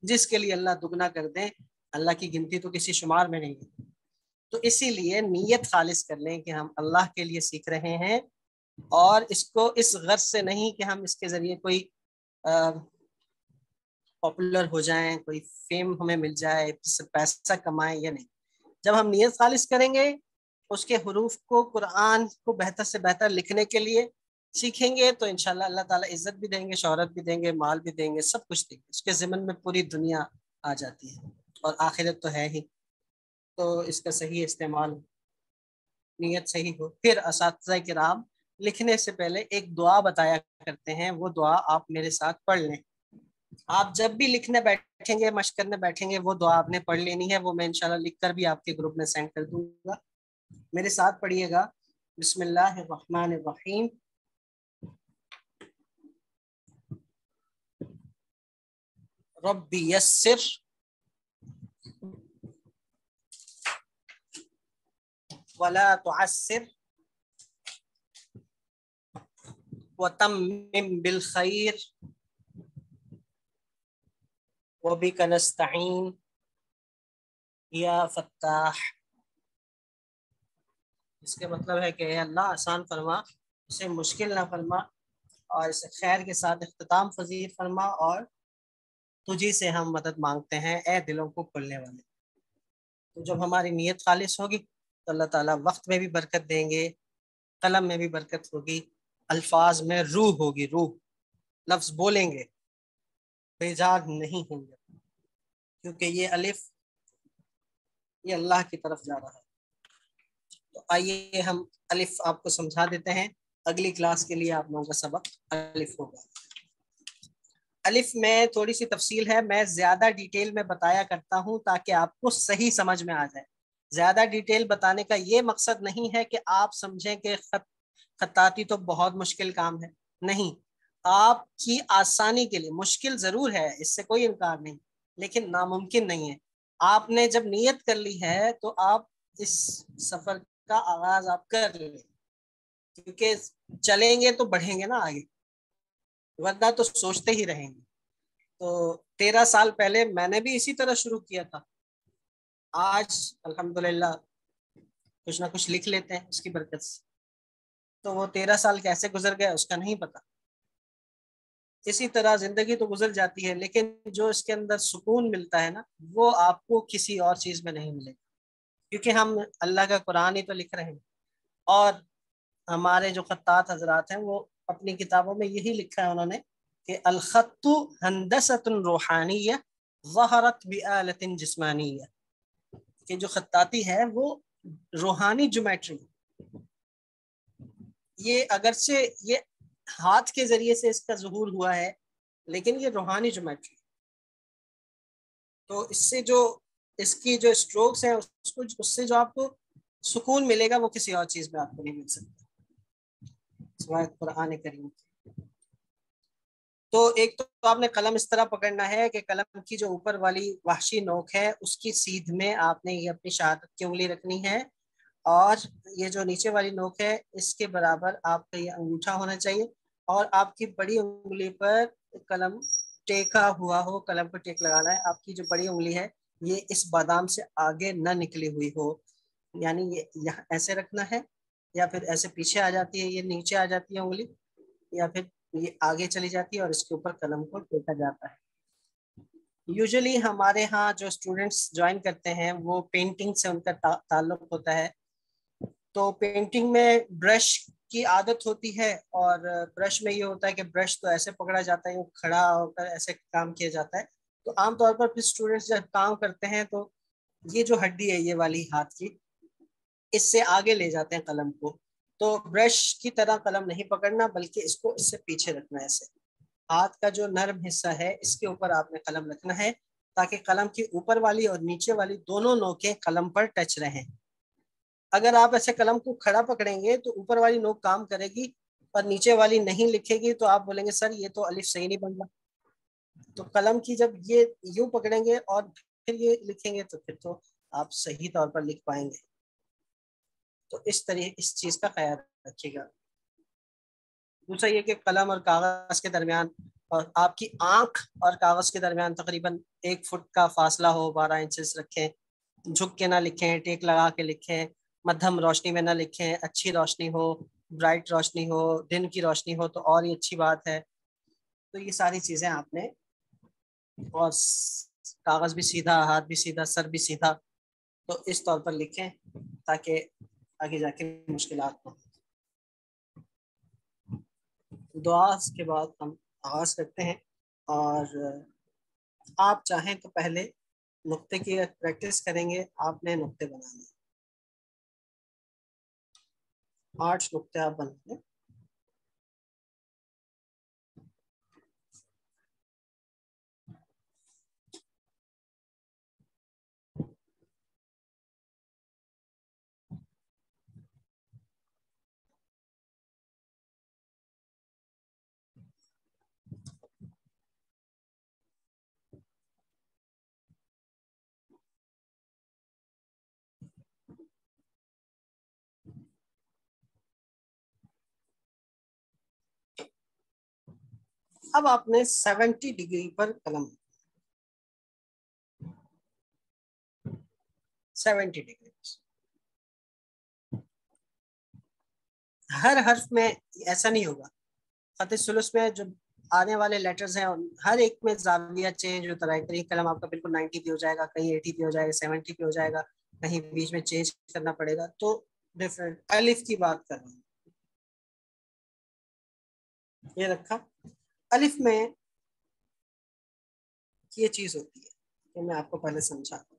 A: जिसके लिए अल्लाह दुगना कर दे, अल्लाह की गिनती तो किसी शुमार में नहीं है। तो इसीलिए नीयत खालिस कर लें कि हम अल्लाह के लिए सीख रहे हैं, और इसको इस गर्ज से नहीं कि हम इसके जरिए कोई पॉपुलर हो जाएं, कोई फेम हमें मिल जाए, इससे पैसा कमाएं, या नहीं। जब हम नीयत खालिस करेंगे, उसके हरूफ को, कुरान को बेहतर से बेहतर लिखने के लिए सीखेंगे, तो इंशाल्लाह अल्लाह ताला इज्जत भी देंगे, शोहरत भी देंगे, माल भी देंगे, सब कुछ देंगे। उसके ज़िम्मन में पूरी दुनिया आ जाती है, और आखिरत तो है ही। तो इसका सही इस्तेमाल, नीयत सही हो। फिर असातिज़ा किराम लिखने से पहले एक दुआ बताया करते हैं, वो दुआ आप मेरे साथ पढ़ लें। आप जब भी लिखने बैठेंगे, मशक करने बैठेंगे, वो दुआ आपने पढ़ लेनी है। वो मैं इंशाल्लाह लिख कर भी आपके ग्रुप में सेंड कर दूंगा। मेरे साथ पढ़िएगा। बिस्मिल्लाहिर्रहमानिर्रहीम। रब्बी यस्सिर वला तुअस्सिर वतम्मिम बिल खैर वबिका नस्तईन या फत्ताह। इसके मतलब है कि अल्लाह आसान फरमा, इसे मुश्किल ना फरमा, और इसे खैर के साथ इख्तिताम फजीर फरमा, और तुझी से हम मदद मांगते हैं ए दिलों को खोलने वाले। तो जब हमारी नीयत खालिस होगी तो अल्लाह ताला वक्त में भी बरकत देंगे, कलम में भी बरकत होगी, अल्फाज में रूह होगी, रूह, लफ्ज बोलेंगे, बेजार नहीं होंगे, क्योंकि ये अलिफ ये अल्लाह की तरफ जा रहा है। तो आइए हम अलिफ आपको समझा देते हैं। अगली क्लास के लिए आप लोगों का सबक अलिफ होगा। अलिफ में थोड़ी सी तफसील है, मैं ज्यादा डिटेल में बताया करता हूँ ताकि आपको सही समझ में आ जाए। ज्यादा डिटेल बताने का ये मकसद नहीं है कि आप समझें कि खत्ताती तो बहुत मुश्किल काम है, नहीं। आपकी आसानी के लिए मुश्किल जरूर है, इससे कोई इनकार नहीं, लेकिन नामुमकिन नहीं है। आपने जब नियत कर ली है तो आप इस सफर का आगाज आप कर लें, क्योंकि चलेंगे तो बढ़ेंगे ना आगे, वरना तो सोचते ही रहेंगे। तो 13 साल पहले मैंने भी इसी तरह शुरू किया था। आज अल्हम्दुलिल्लाह कुछ ना कुछ लिख लेते हैं उसकी बरकत से। तो वो 13 साल कैसे गुजर गए उसका नहीं पता। इसी तरह जिंदगी तो गुजर जाती है, लेकिन जो इसके अंदर सुकून मिलता है ना, वो आपको किसी और चीज में नहीं मिलेगा, क्योंकि हम अल्लाह का कुरान ही तो लिख रहे हैं। और हमारे जो खत्तात हजरात हैं वो अपनी किताबों में यही लिखा है उन्होंने कि अल खत्तु हंदसतुन रूहानिय्या ज़हरत बिआलतिन जिस्मानिय्या, कि जो खत्ताती है वो रूहानी ज्योमेट्री, ये अगरचे ये हाथ के जरिए से इसका ज़ुहूर हुआ है, लेकिन ये रूहानी ज्योमेट्री। तो इससे जो इसकी जो स्ट्रोक्स हैं उसको उससे जो आपको सुकून मिलेगा वो किसी और चीज में आपको नहीं मिल सकता सिवाय कुरान करीम। तो एक तो आपने कलम इस तरह पकड़ना है कि कलम की जो ऊपर वाली वहशी नोक है उसकी सीध में आपने ये अपनी शहादत की उंगली रखनी है, और ये जो नीचे वाली नोक है इसके बराबर आपका ये अंगूठा होना चाहिए, और आपकी बड़ी उंगली पर कलम टेका हुआ हो, कलम पर टेक लगाना है। आपकी जो बड़ी उंगली है ये इस बादाम से आगे न निकली हुई हो, यानी ये यहाँ ऐसे रखना है, या फिर ऐसे पीछे आ जाती है, ये नीचे आ जाती है उंगली, या फिर ये आगे चली जाती है और इसके ऊपर कलम को टेका जाता है। यूजुअली हमारे यहाँ जो स्टूडेंट्स ज्वाइन करते हैं वो पेंटिंग से उनका ताल्लुक होता है, तो पेंटिंग में ब्रश की आदत होती है, और ब्रश में ये होता है कि ब्रश तो ऐसे पकड़ा जाता है, खड़ा होकर ऐसे काम किया जाता है। तो आमतौर पर फिर स्टूडेंट्स जब काम करते हैं तो ये जो हड्डी है ये वाली हाथ की, इससे आगे ले जाते हैं कलम को। तो ब्रश की तरह कलम नहीं पकड़ना, बल्कि इसको इससे पीछे रखना है। ऐसे हाथ का जो नर्म हिस्सा है इसके ऊपर आपने कलम रखना है, ताकि कलम की ऊपर वाली और नीचे वाली दोनों नोकें कलम पर टच रहें। अगर आप ऐसे कलम को खड़ा पकड़ेंगे तो ऊपर वाली नोक काम करेगी और नीचे वाली नहीं लिखेगी, तो आप बोलेंगे सर ये तो अलिफ सही नहीं बन रहा। तो कलम की जब ये यूं पकड़ेंगे और फिर ये लिखेंगे तो फिर तो आप सही तौर पर लिख पाएंगे। तो इस तरह इस चीज का ख्याल रखिएगा। दूसरा ये कि कलम और कागज के दरमियान और आपकी आंख और कागज के दरमियान तकरीबन 1 फुट का फासला हो, 12 इंचेस रखें। झुक के ना लिखें, टेक लगा के लिखें, मध्यम रोशनी में ना लिखें, अच्छी रोशनी हो, ब्राइट रोशनी हो, दिन की रोशनी हो तो और ही अच्छी बात है। तो ये सारी चीज़ें आपने, और कागज भी सीधा, हाथ भी सीधा, सर भी सीधा, तो इस तौर पर लिखें ताकि आगे जाके मुश्किलात ना हो। दुआ के बाद हम आगाज करते हैं, और आप चाहें तो पहले नुक्ते की प्रैक्टिस करेंगे। आपने नुक्ते बनाने 8 नुक्ते आप बनाएंगे। अब आपने 70 डिग्री पर कलम, 70 डिग्री, हर हर्फ में ऐसा नहीं होगा। खत सुलूस में जो आने वाले लेटर्स हैं हर एक में जाविया चेंज होता है। कहीं कलम आपका बिल्कुल 90 पे हो जाएगा, कहीं 80 पे हो जाएगा, 70 पे हो जाएगा, कहीं बीच में चेंज करना पड़ेगा। तो डिफरेंट अलिफ की बात कर रहा हूँ, ये रखा। अलिफ में ये चीज होती है कि मैं आपको पहले समझाता हूँ।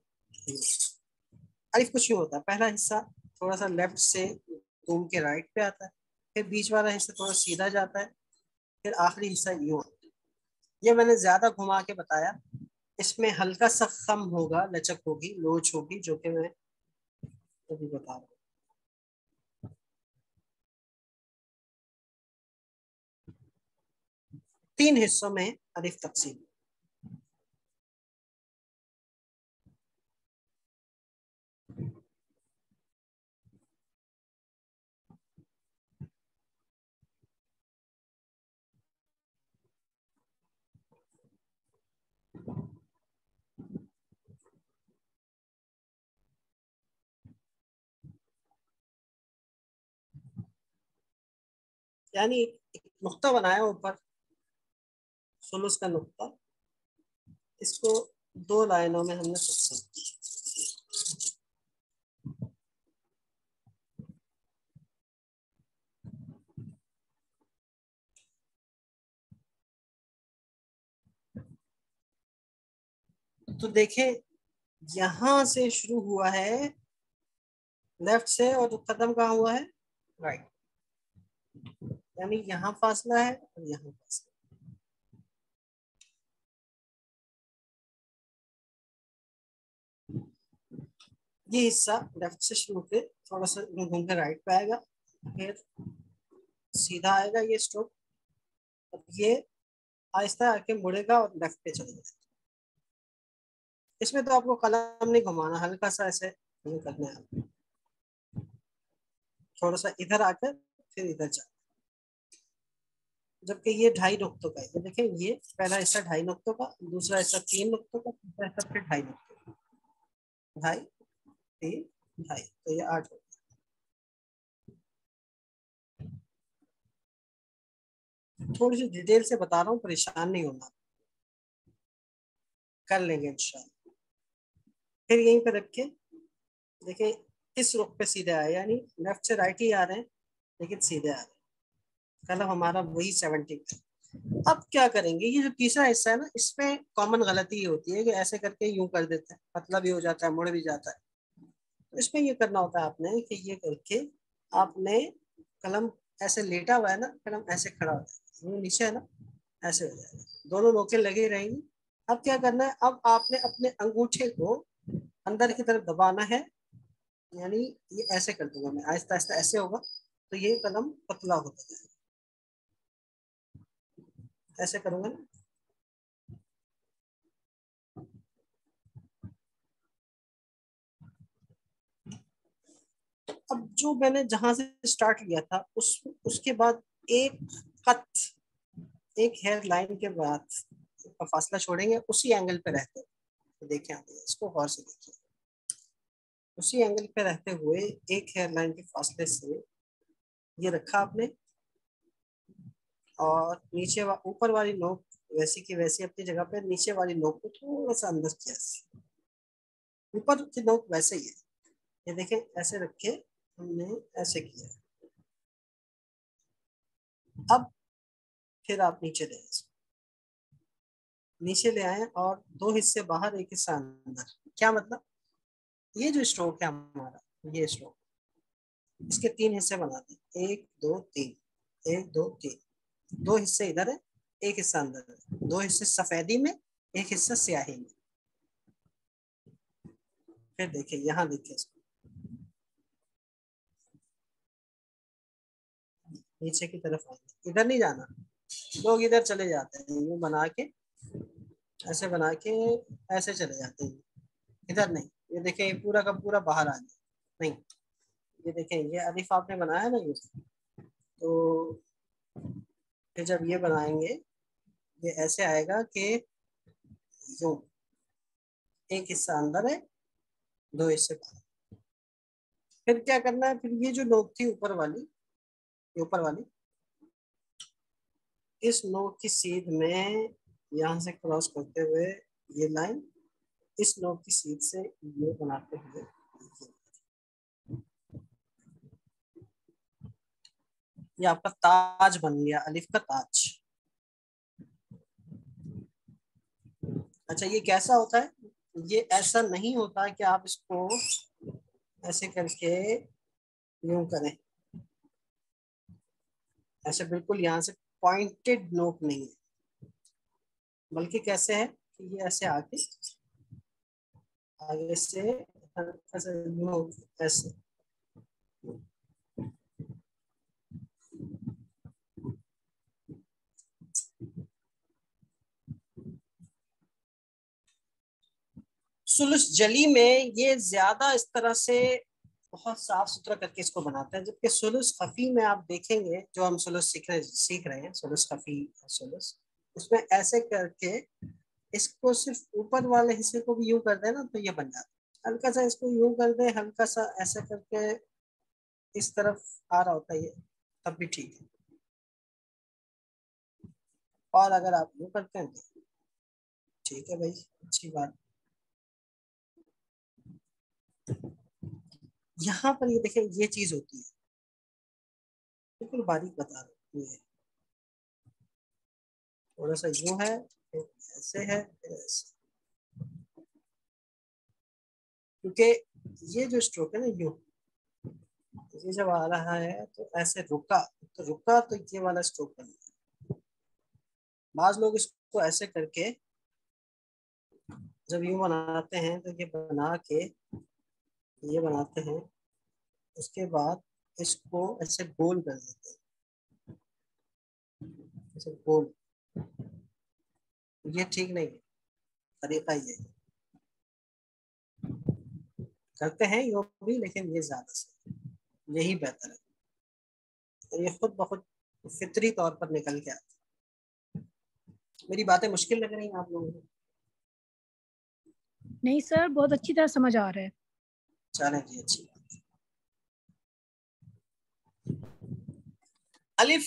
A: अलिफ कुछ यूँ होता है, पहला हिस्सा थोड़ा सा लेफ्ट से घूम के राइट पे आता है, फिर बीच वाला हिस्सा थोड़ा सीधा जाता है, फिर आखिरी हिस्सा यूँ होता है। ये मैंने ज्यादा घुमा के बताया, इसमें हल्का सा खम होगा, लचक होगी, लोच होगी, जो कि मैं अभी बता रहा हूँ। तीन हिस्सों में अलिफ तकसीम। यानी एक नुक्ता बनाया ऊपर, सुलुस का नुक्ता, इसको 2 लाइनों में हमने तकसीम किया। तो देखें यहां से शुरू हुआ है लेफ्ट से और खत्म कहाँ हुआ है राइट, यानी यहाँ फासला है और यहाँ फासला। ये हिस्सा लेफ्ट से शुरू के थोड़ा सा घूम के राइट पे आएगा, फिर सीधा आएगा ये स्ट्रोक, और ये आहिस्ता आके मुड़ेगा और लेफ्ट पे चले जाएगा। इसमें तो आपको कलम नहीं घुमाना, हल्का सा ऐसे ये करना है, थोड़ा सा इधर आकर फिर इधर जाना। जबकि ये 2.5 नुक्तों का है, ये देखें ये पहला हिस्सा 2.5 नुक्तों का, दूसरा हिस्सा 3 नुक्तों का, तीसरा हिस्सा फिर 2.5 नुक्तों का, 2.5 3 2.5, तो ये 8 हो गया। थोड़ी सी डिटेल से बता रहा हूँ, परेशान नहीं होना, कर लेंगे इंशाल्लाह। फिर यहीं पे रख के देखिए इस रुख पे सीधे आए, यानी लेफ्ट से राइट ही आ रहे हैं लेकिन सीधे आ रहे हैं। कलम हमारा वही 70 है। अब क्या करेंगे, ये जो तीसरा हिस्सा है ना, इसमें कॉमन गलती ये होती है कि ऐसे करके यूं कर देते हैं, पतला भी हो जाता है, मुड़ भी जाता है। तो इसमें ये करना होता है आपने कि ये करके आपने कलम ऐसे लेटा हुआ है ना, कलम ऐसे खड़ा हो जाएगा, वो नीचे है ना, ऐसे हो जाएगा, दोनों नोकें लगी रहेंगी। अब क्या करना है, अब आपने अपने अंगूठे को अंदर की तरफ दबाना है, यानी ये ऐसे कर दूंगा मैं, आहिस्ता आहिस्ता ऐसे होगा तो ये कलम पतला होता जाएगा। ऐसे करूंगा ना, अब जो मैंने जहां से स्टार्ट किया था उसके बाद एक कट, एक हेयर लाइन के बाद का फासला छोड़ेंगे, उसी एंगल पे रहते हुए, तो देखिए आप इसको गौर से देखिए, उसी एंगल पे रहते हुए एक हेयर लाइन के फासले से ये रखा आपने, और नीचे ऊपर वाली नोक वैसी की वैसी अपनी जगह पे, नीचे वाली नोक को थोड़ा सा अंदर किया, ऊपर की नोक वैसे ही है, ये देखें ऐसे रखे हमने, ऐसे किया। अब फिर आप नीचे ले आए, नीचे ले आए और 2 हिस्से बाहर, एक हिस्सा अंदर। क्या मतलब, ये जो स्ट्रोक है हमारा, ये स्ट्रोक, इसके 3 हिस्से बना दें, 1 2 3, 1 2 3, 2 हिस्से इधर है, एक हिस्सा अंदर है, 2 हिस्से सफेदी में, एक हिस्सा स्याही में। फिर देखिए यहाँ देखिए इसको, नीचे की तरफ आएंगे, इधर नहीं जाना, लोग इधर चले जाते हैं, यूं बना के ऐसे बना के ऐसे चले जाते हैं, इधर नहीं। ये देखें ये पूरा का पूरा बाहर आ गया, नहीं, ये देखें ये अलिफ आपने बनाया ना ये, तो फिर जब ये बनाएंगे ये ऐसे आएगा कि यूं, एक हिस्सा अंदर है, 2 हिस्से बाहर। फिर क्या करना है, फिर ये जो नोक थी ऊपर वाली, ये ऊपर वाली, इस नोक की सीध में यहाँ से क्रॉस करते हुए ये लाइन, इस नोक की सीध से ये बनाते हुए ये आपका ताज बन गया, अलिफ का ताज। अच्छा ये कैसा होता है, ये ऐसा नहीं होता कि आप इसको ऐसे करके यूं करें, ऐसे बिल्कुल यहाँ से पॉइंटेड नोक नहीं है, बल्कि कैसे है कि ये ऐसे आके आगे से हल्का सा ऐसे, सुलुस जली में ये ज्यादा इस तरह से बहुत साफ सुथरा करके इसको बनाते हैं, जबकि सुलुस खफी में आप देखेंगे, जो हम सुलुस सीख रहे हैं सुलुस खफी सुलुस, उसमें ऐसे करके इसको सिर्फ ऊपर वाले हिस्से को भी यूं कर दे ना तो ये बन जाता है, हल्का सा इसको यूं कर दे, हल्का सा ऐसे करके इस तरफ आ रहा होता है ये, तब भी ठीक है। और अगर आप यूं करते हैं तो ठीक है भाई, अच्छी बात। यहाँ पर ये देखें, ये चीज होती है, बिल्कुल बारीक बता रहा हूँ। ये थोड़ा सा यूं है, फिर ऐसे है, फिर ऐसे, क्योंकि ये जो स्ट्रोक है ना यूं, ये जब आ रहा है तो ऐसे रुका, तो रुका तो ये वाला स्ट्रोक बन गया। बाज लोग इसको ऐसे करके जब यूं बनाते हैं तो ये बना के ये बनाते हैं, उसके बाद इसको ऐसे गोल कर देते हैं, ऐसे गोल। ये ठीक नहीं है, तरीका ये है। करते हैं यो भी, लेकिन ये ज्यादा सही, यही बेहतर है। तो ये खुद ब खुद फितरी तौर पर निकल के आता है। मेरी बातें मुश्किल लग रही हैं आप लोगों को?
F: नहीं सर, बहुत अच्छी तरह समझ आ रहा है।
A: चलें जी, अच्छी बात। अलिफ,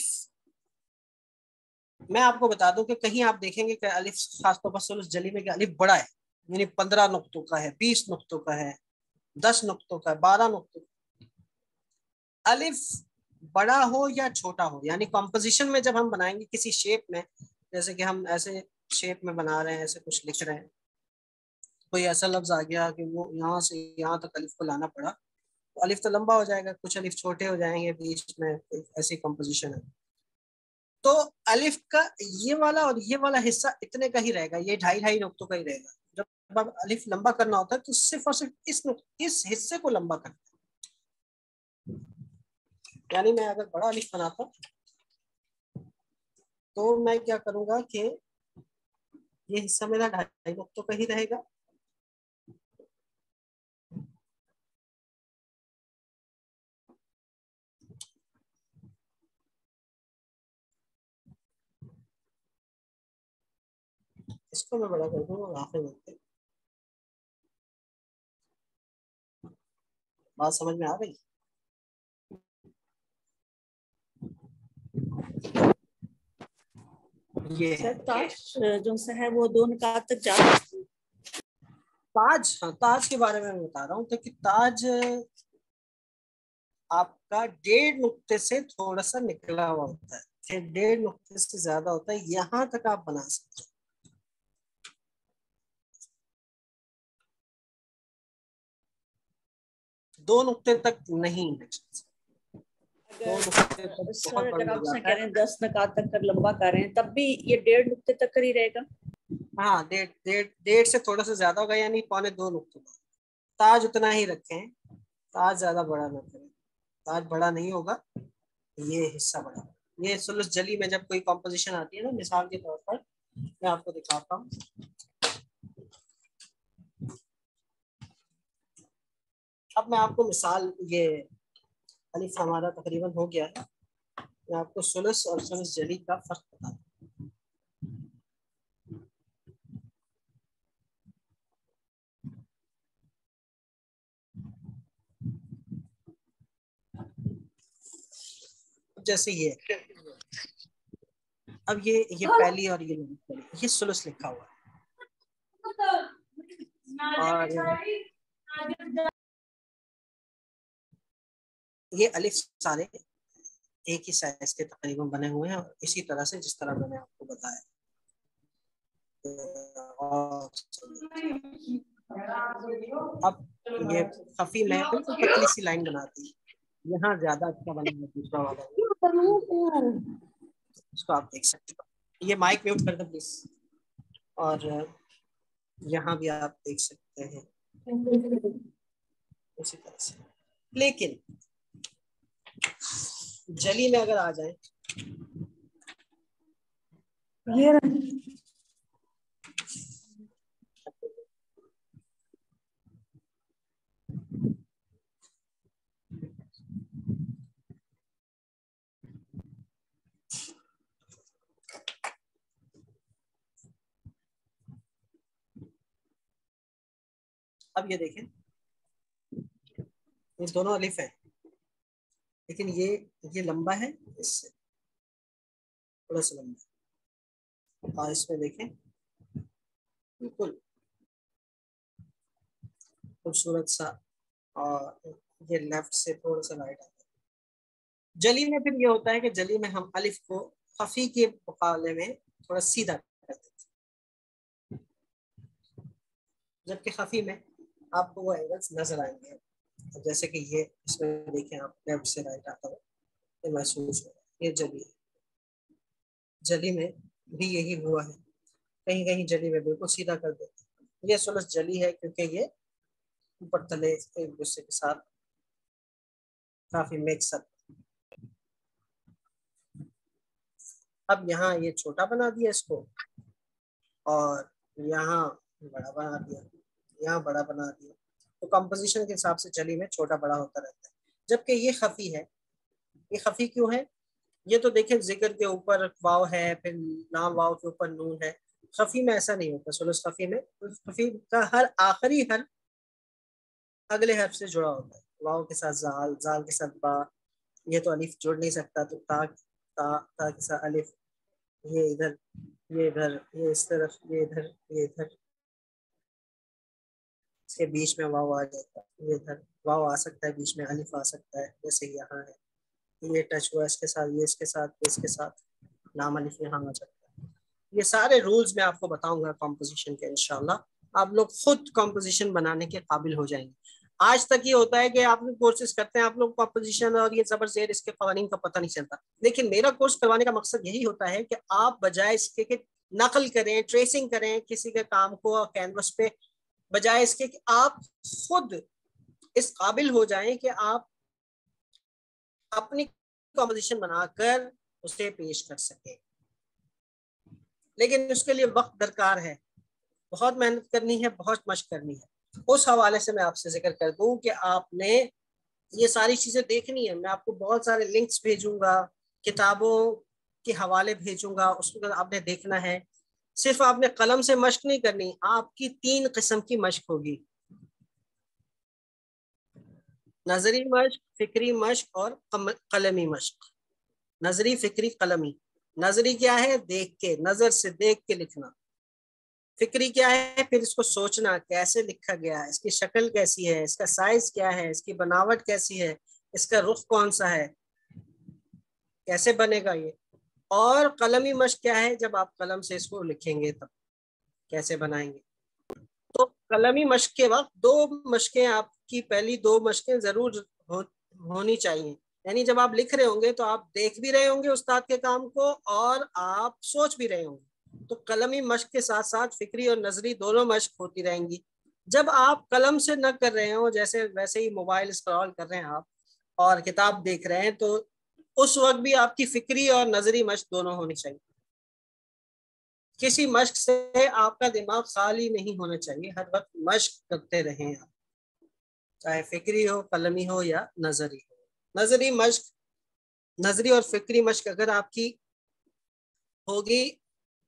A: मैं आपको बता दूं कि कहीं आप देखेंगे कि अलिफ खासतौर पर सुलूस जली में कि अलिफ बड़ा है, यानी 15 नुक्तों का है, 20 नुक्तों का है, 10 नुक्तों का है, 12 नुक्तों। अलिफ बड़ा हो या छोटा हो, यानी कॉम्पोजिशन में जब हम बनाएंगे किसी शेप में, जैसे कि हम ऐसे शेप में बना रहे हैं, ऐसे कुछ लिख रहे हैं, कोई ऐसा लफ्ज आ गया कि वो यहाँ से यहाँ तक अलिफ को लाना पड़ा, तो अलिफ तो लंबा हो जाएगा, कुछ अलिफ छोटे हो जाएंगे बीच में, ऐसी कॉम्पोजिशन है। तो अलिफ का ये वाला और ये वाला हिस्सा इतने का ही रहेगा, ये 2.5 नुक्तों का ही रहेगा। जब अब अलिफ लंबा करना होता है तो सिर्फ और सिर्फ इस हिस्से को लंबा करना है। यानी मैं अगर बड़ा अलिफ बनाता तो मैं क्या करूंगा कि ये हिस्सा मेरा 2.5 नुक्तों का ही रहेगा, इसको मैं बड़ा कर दूंगा आखिर में। बात समझ में आ गई? ये
D: सर ताज जो सा है वो 2 निकात तक जा सकती है।
A: ताज, हाँ ताज के बारे में मैं बता रहा हूँ, तो कि ताज आपका 1.5 नुक्ते से थोड़ा सा निकला हुआ होता है, 1.5 नुक्ते से ज्यादा होता है, यहाँ तक आप बना सकते हो। 2 नुक्ते तक नहीं है। 2 नुक्ते तक
D: सर
A: बहुत
D: अगर
A: बड़ा
D: आप
A: हो
D: से
A: जाता
D: कह
A: है।
D: रहे हैं 10 निकात तक कर लंबा कर रहे हैं, तब भी ये 1.5 नुक्ते तक कर ही रहेगा।
A: हाँ, 1.5 से थोड़ा सा ज्यादा होगा, यानी 2.25 नुक्ते। ताज उतना ही रखें, ताज ज्यादा बड़ा ना करें, ताज बड़ा नहीं होगा, ये हिस्सा बड़ा। ये सुलूस जली में जब कोई कॉम्पोजिशन आती है ना, मिसाल के तौर पर मैं आपको दिखाता हूँ। अब मैं आपको मिसाल, ये अलिफ हमारा तकरीबन हो गया है, मैं आपको सुलूस और सुलूस जली का फर्क बताता हूँ। जैसे अब ये पहली और ये सुलूस लिखा हुआ है, और ये अलिफ सारे एक ही साइज के तकरीबन बने हुए हैं, और इसी तरह से जिस तरह मैंने आपको बताया। और अब ये खफी में बिल्कुल पतली सी लाइन बनाती है, यहाँ ज्यादा अच्छा बना है दूसरा वाला, इसको आप देख सकते हो। ये माइक म्यूट कर दो प्लीज, और यहाँ भी आप देख सकते हैं उसी तरह से। लेकिन जली में अगर आ जाए,
F: ये
A: अब ये देखें, ये दोनों अलिफ है, लेकिन ये लंबा है, इससे थोड़ा सा लंबा है। और इसमें देखें बिल्कुल खूबसूरत सा, और ये लेफ्ट से थोड़ा सा राइट आता है। जली में फिर ये होता है कि जली में हम अलिफ को खफी के मुकाबले में थोड़ा सीधा कर देते हैं, जबकि खफी में आपको वो एंगल्स नजर आएंगे। जैसे कि ये इसमें देखें आप, लेफ्ट से राइट आता हुआ ये महसूस हो रहा है, ये जली है। जली में भी यही हुआ है, कहीं कहीं जली में बिल्कुल सीधा कर देते हैं। ये सुलस जली है क्योंकि ये ऊपर तले एक दूसरे के साथ काफी मिक्स अप। अब यहाँ ये छोटा बना दिया इसको, और यहाँ बड़ा बना दिया, यहाँ बड़ा बना दिया, तो कंपोजिशन के हिसाब से जली में छोटा बड़ा होता रहता है। जबकि ये खफी है। ये खफी क्यों है? ये तो देखें जिक्र के ऊपर वाव है, फिर नाम वाव के ऊपर नून है। खफी में ऐसा नहीं होता। सुलस खफी में खफी का हर आखिरी हर्फ अगले हर्फ से जुड़ा होता है। वाव के साथ जाल, जाल के साथ बा, ये तो अलिफ जुड़ नहीं सकता, तो ता ता, ता के साथ अलिफ, ये इधर, ये इधर, ये इस तरफ, ये इधर, ये इधर, इसके बीच में वाव आ जाता है। ये इधर वाव आ सकता है, बीच में अलिफ आ सकता है, जैसे यहाँ है। ये टच हुआ इसके साथ, ये इसके साथ, ये इसके साथ, नाम अलिफ यहाँ आ सकता है। ये सारे रूल्स मैं आपको बताऊंगा कॉम्पोजिशन के। इंशाल्लाह आप लोग खुद कॉम्पोजिशन बनाने के काबिल हो जाएंगे। आज तक ये होता है कि आप लोग कोर्सेज करते हैं, आप लोग कॉम्पोजिशन और ये जबर जेर इसके कवानीन का पता नहीं चलता। लेकिन मेरा कोर्स करवाने का मकसद यही होता है कि आप बजाय इसके कि नकल करें, ट्रेसिंग करें किसी के काम को कैनवस पे, बजाय इसके कि आप खुद इस काबिल हो जाएं कि आप अपनी कॉम्पोजिशन बनाकर उसे पेश कर सके। लेकिन उसके लिए वक्त दरकार है, बहुत मेहनत करनी है, बहुत मशक करनी है। उस हवाले से मैं आपसे जिक्र कर दूं कि आपने ये सारी चीजें देखनी है। मैं आपको बहुत सारे लिंक्स भेजूंगा, किताबों के हवाले भेजूंगा, उसमें आपने देखना है। सिर्फ आपने कलम से मशक नहीं करनी, आपकी 3 किस्म की मशक होगी। नजरी मशक, फिक्री मशक और कलमी मशक। नजरी, फिक्री, कलमी। नजरी क्या है? देख के, नजर से देख के लिखना। फिक्री क्या है? फिर इसको सोचना कैसे लिखा गया है, इसकी शक्ल कैसी है, इसका साइज क्या है, इसकी बनावट कैसी है, इसका रुख कौन सा है, कैसे बनेगा ये। और कलमी मशक क्या है? जब आप कलम से इसको लिखेंगे तब कैसे बनाएंगे। तो कलमी मशक के वक्त 2 मशकें, आपकी पहली 2 मशकें जरूर होनी चाहिए। यानी जब आप लिख रहे होंगे तो आप देख भी रहे होंगे उस्ताद के काम को, और आप सोच भी रहे होंगे। तो कलमी मशक के साथ साथ फिक्री और नजरी दोनों मशक होती रहेंगी। जब आप कलम से न कर रहे हो, जैसे वैसे ही मोबाइल स्क्रॉल कर रहे हैं आप और किताब देख रहे हैं, तो उस वक्त भी आपकी फिक्री और नजरी मशक दोनों होनी चाहिए। किसी मशक से आपका दिमाग खाली नहीं होना चाहिए, हर वक्त मशक करते रहें आप, चाहे फिक्री हो, कलमी हो या नजरी हो। नजरी मशक, नजरी और फिक्री मशक अगर आपकी होगी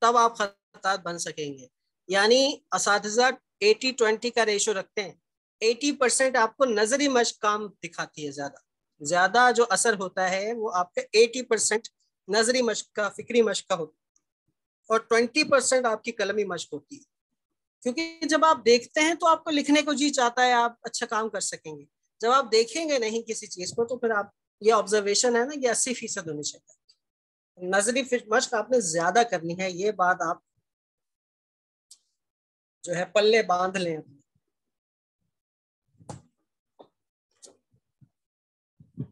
A: तब आप खत्तात बन सकेंगे। यानी असातिज़ा 80-20 का रेशो रखते हैं। 80% आपको नजरी मशक काम दिखाती है, ज्यादा जो असर होता है वो आपका 80% नजरी मशक का, फिक्री मशक का होता है, और 20% आपकी कलमी मशक होती है। क्योंकि जब आप देखते हैं तो आपको लिखने को जी चाहता है, आप अच्छा काम कर सकेंगे। जब आप देखेंगे नहीं किसी चीज को, तो फिर आप, ये ऑब्जर्वेशन है ना, ये 80% होनी चाहिए। नजरी मशक आपने ज्यादा करनी है, ये बात आप जो है पल्ले बांध लें।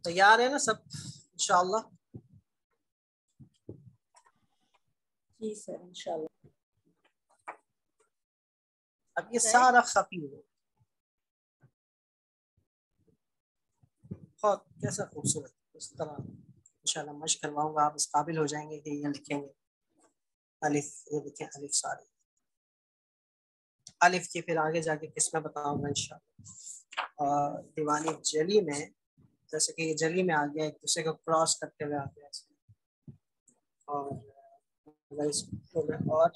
A: तैयार है ना सब इंशाल्लाह?
D: जी सर, इंशाल्लाह।
A: अब ये सारा खफी है, बहुत कैसा खूबसूरत, इस तरह इंशाल्लाह मशक करवाऊंगा, आप इस काबिल हो जाएंगे कि ये लिखेंगे। अलिफ, ये लिखें अलिफ सारी। अलिफ की फिर आगे जाके किस्में बताऊंगा इंशाल्लाह। दीवानी जली में, जैसे कि ये जली में आ गया, एक दूसरे को क्रॉस करते हुए आ गया, और अगर इसको मैं और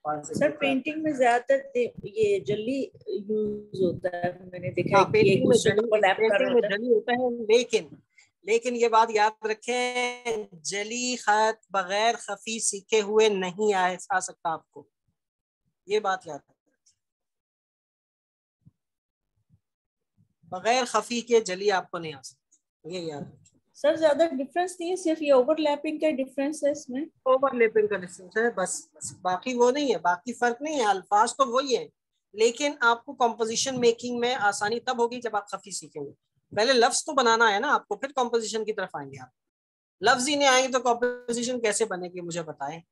D: सर पेंटिंग में ज्यादातर ये जल्दी यूज होता है, मैंने देखा है कि
A: पेंटिंग में
D: एक दूसरे को ओवरलैप कर रहा होता है।
A: जली होता है। लेकिन लेकिन ये बात याद रखें, जली खत बगैर खफी सीखे हुए नहीं आ सकता आपको, ये बात याद रखें। बगैर खफी के जली आपको नहीं आ सकती, ये याद रखें।
D: सर ज्यादा डिफरेंस नहीं है, सिर्फ ये ओवरलैपिंग का डिफरेंस है इसमें।
A: ओवरलैपिंग का डिफरेंस है बस बाकी वो नहीं है, बाकी फर्क नहीं है, अल्फाज तो वही है, लेकिन आपको कंपोजिशन मेकिंग में आसानी तब होगी जब आप खफी सीखेंगे। पहले लफ्ज तो बनाना है ना आपको, फिर कंपोजिशन की तरफ आएंगे आप। लफ्ज ही नहीं आएंगे तो कंपोजिशन कैसे बनेगी, मुझे बताएं।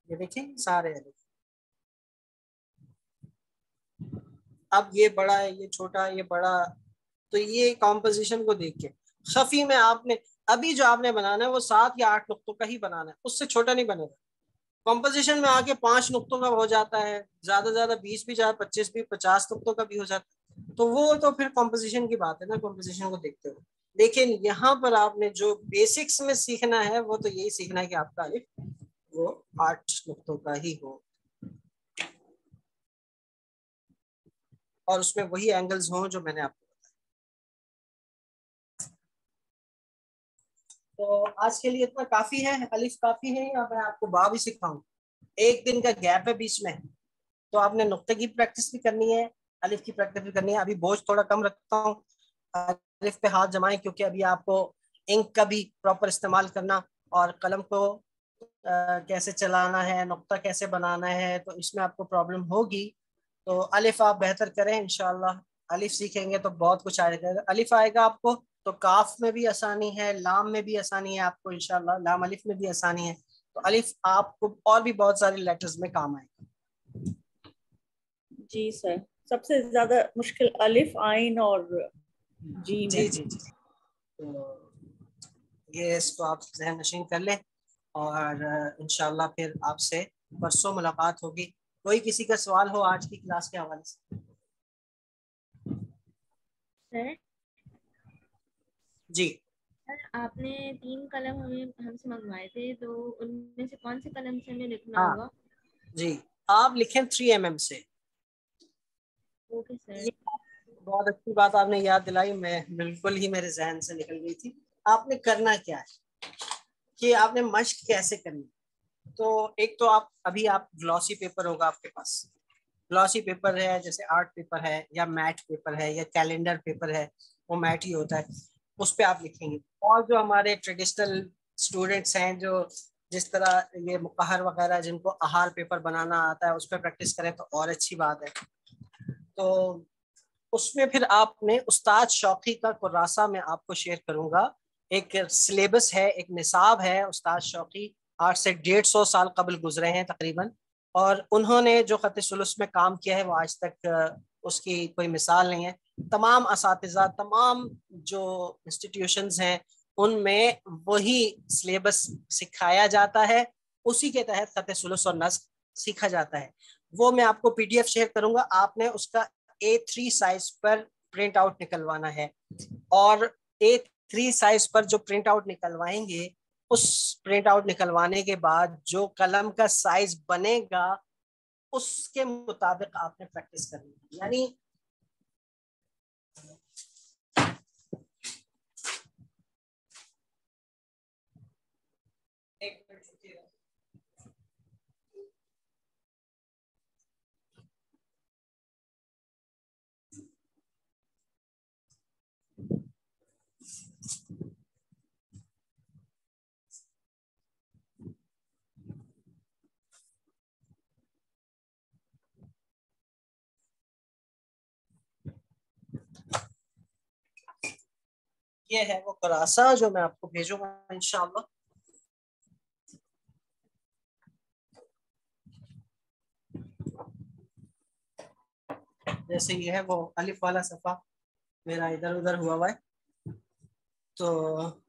A: ये देखिए सारे अलफ, अब ये बड़ा है, ये छोटा है, ये बड़ा, तो ये कंपोजिशन को देख के खफी में आपने अभी जो आपने बनाना है वो 7 या 8 नुक्तों का ही बनाना है, उससे छोटा नहीं बनेगा। कंपोजिशन में आके 5 नुक्तों का हो जाता है, ज्यादा 20 भी, ज्यादा 25 भी, 50 नुक्तों का भी हो जाता है, तो वो तो फिर कंपोजिशन की बात है ना, कंपोजिशन को देखते हुए। लेकिन यहाँ पर आपने जो बेसिक्स में सीखना है वो तो यही सीखना है कि आपका अलिफ वो 8 नुक्तों का ही हो और उसमें वही एंगल्स हों जो मैंने आपको बताया। तो आज के लिए इतना काफी है, अलिफ काफी है, या मैं आपको बा भी सिखाऊं? एक दिन का गैप है बीच में, तो आपने नुक्ते की प्रैक्टिस भी करनी है, अलिफ की प्रैक्टिस भी करनी है। अभी बोझ थोड़ा कम रखता हूँ, अलिफ पे हाथ जमाएं, क्योंकि अभी आपको इंक का भी प्रॉपर इस्तेमाल करना और कलम को कैसे चलाना है, नुक्ता कैसे बनाना है, तो इसमें आपको प्रॉब्लम होगी। तो अलिफ आप बेहतर करें इंशाल्लाह, अलिफ सीखेंगे तो बहुत कुछ आएगा। अलिफ आएगा आपको तो काफ में भी आसानी है, लाम में भी आसानी है आपको इंशाल्लाह, लाम अलिफ में भी आसानी है। तो अलिफ आपको और भी बहुत सारे लेटर्स में काम आएगा।
D: जी सर, सबसे ज्यादा मुश्किल अलिफ, आइन और जी में।
A: जी। तो ये इसको आप ज़हन नशीन कर लें और इंशाल्लाह फिर आपसे परसों मुलाकात होगी। कोई किसी का सवाल हो आज की क्लास के हवाले से?
G: सर
A: जी
G: सर, आपने 3 कलम हमें हमसे मंगवाए थे, तो उनमें से कौन से कलम से हमें लिखना
A: हाँ
G: होगा?
A: जी, आप लिखें 3mm से।
G: Okay sir.
A: बहुत अच्छी बात आपने याद दिलाई, मैं बिल्कुल ही मेरे जहन से निकल गई थी। आपने करना क्या है कि आपने मश्क कैसे करनी, तो एक तो आप ग्लॉसी पेपर होगा आपके पास, ग्लॉसी पेपर है, जैसे आर्ट पेपर है या मैट पेपर है या कैलेंडर पेपर है, वो मैट ही होता है, उस पर आप लिखेंगे। और जो हमारे ट्रेडिशनल स्टूडेंट्स हैं जो जिस तरह ये मुक़हर वगैरह जिनको अहार पेपर बनाना आता है, उस पर प्रैक्टिस करें तो और अच्छी बात है। तो उसमें फिर आपने उस्ताद शौकी का कुर्रासा में आपको शेयर करूंगा, एक सिलेबस है, एक निसाब है। उस्ताद शौकी आज से 150 साल कबल गुजरे हैं तकरीबन, और उन्होंने जो खत सुलूस में काम किया है वो आज तक उसकी कोई मिसाल नहीं है। तमाम असातिज़ा, तमाम जो इंस्टीट्यूशंस हैं उनमें वही सिलेबस सिखाया जाता है, उसी के तहत खत सुलूस और नस्ख सीखा जाता है। वो मैं आपको PDF शेयर करूंगा, आपने उसका A3 साइज पर प्रिंट आउट निकलवाना है, और A3 साइज पर जो प्रिंट आउट निकलवाएंगे, उस प्रिंट आउट निकलवाने के बाद जो कलम का साइज बनेगा उसके मुताबिक आपने प्रैक्टिस करनी है। यानी एक मिनट रुकिएगा। ये है वो कुरासा जो मैं आपको भेजूंगा इंशाल्लाह। जैसे ये है वो अलिफ वाला सफ़ा मेरा इधर उधर हुआ है, तो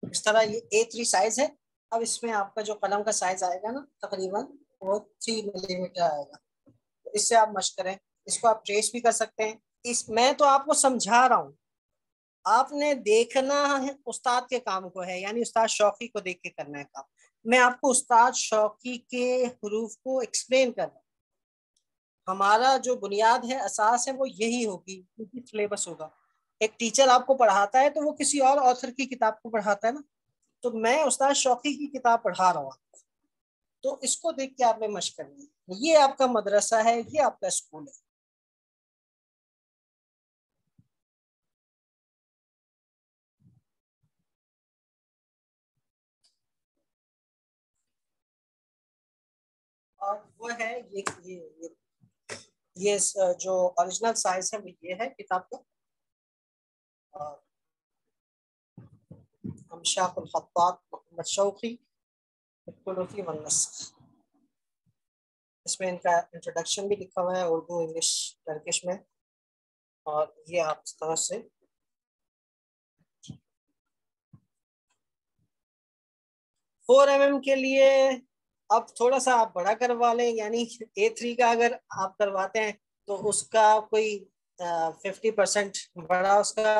A: इस तरह ये A3 साइज है। अब इसमें आपका जो कलम का साइज आएगा ना, तकरीबन वो 3 मिलीमीटर आएगा। तो इससे आप मशक करें, इसको आप ट्रेस भी कर सकते हैं। मैं तो आपको समझा रहा हूँ, आपने देखना है उस्ताद के काम को है, यानी उस्ताद शौकी को देख के करना है काम। मैं आपको उस्ताद शौकी के हरूफ को एक्सप्लेन कर रहा हूँ। हमारा जो बुनियाद है, असास है, वो यही होगी, क्योंकि सिलेबस होगा। एक टीचर आपको पढ़ाता है तो वो किसी और ऑथर की किताब को पढ़ाता है ना, तो मैं उस्ताद शौकी की किताब पढ़ा रहा हूँ, तो इसको देख के आपने मशक करनी है। ये आपका मदरसा है, ये आपका स्कूल है। और वो है ये जो ओरिजिनल साइज है वो ये है किताब का। और अमशाकुल खत्तात मोहम्मद शौकी कुलूफी व नस्ख, इसमें इनका इंट्रोडक्शन भी लिखा हुआ है उर्दू, इंग्लिश, टर्किश में। और ये आप इस तरह से फोर MM के लिए अब थोड़ा सा आप बड़ा करवा लें, यानी A3 का अगर आप करवाते हैं तो उसका कोई 50% बड़ा उसका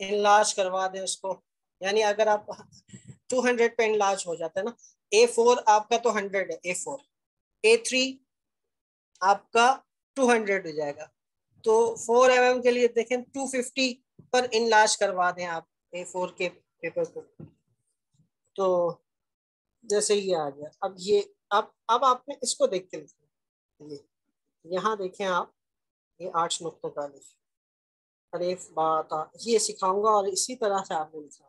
A: इनलार्ज करवा दें उसको। यानी अगर आप 200 पे इनलार्ज हो जाता है ना, A4 आपका तो 100 है A4, A3 आपका 200 हो जाएगा। तो 4 MM के लिए देखें 250 पर इनलार्ज करवा दें आप A4 के पेपर को। तो जैसे ये आ गया। अब ये अब आपने इसको देख के लिखना। ये यहाँ देखें आप, ये 8 नुक्तों का अलिफ बा ता ये सिखाऊंगा और इसी तरह से आपने लिखना।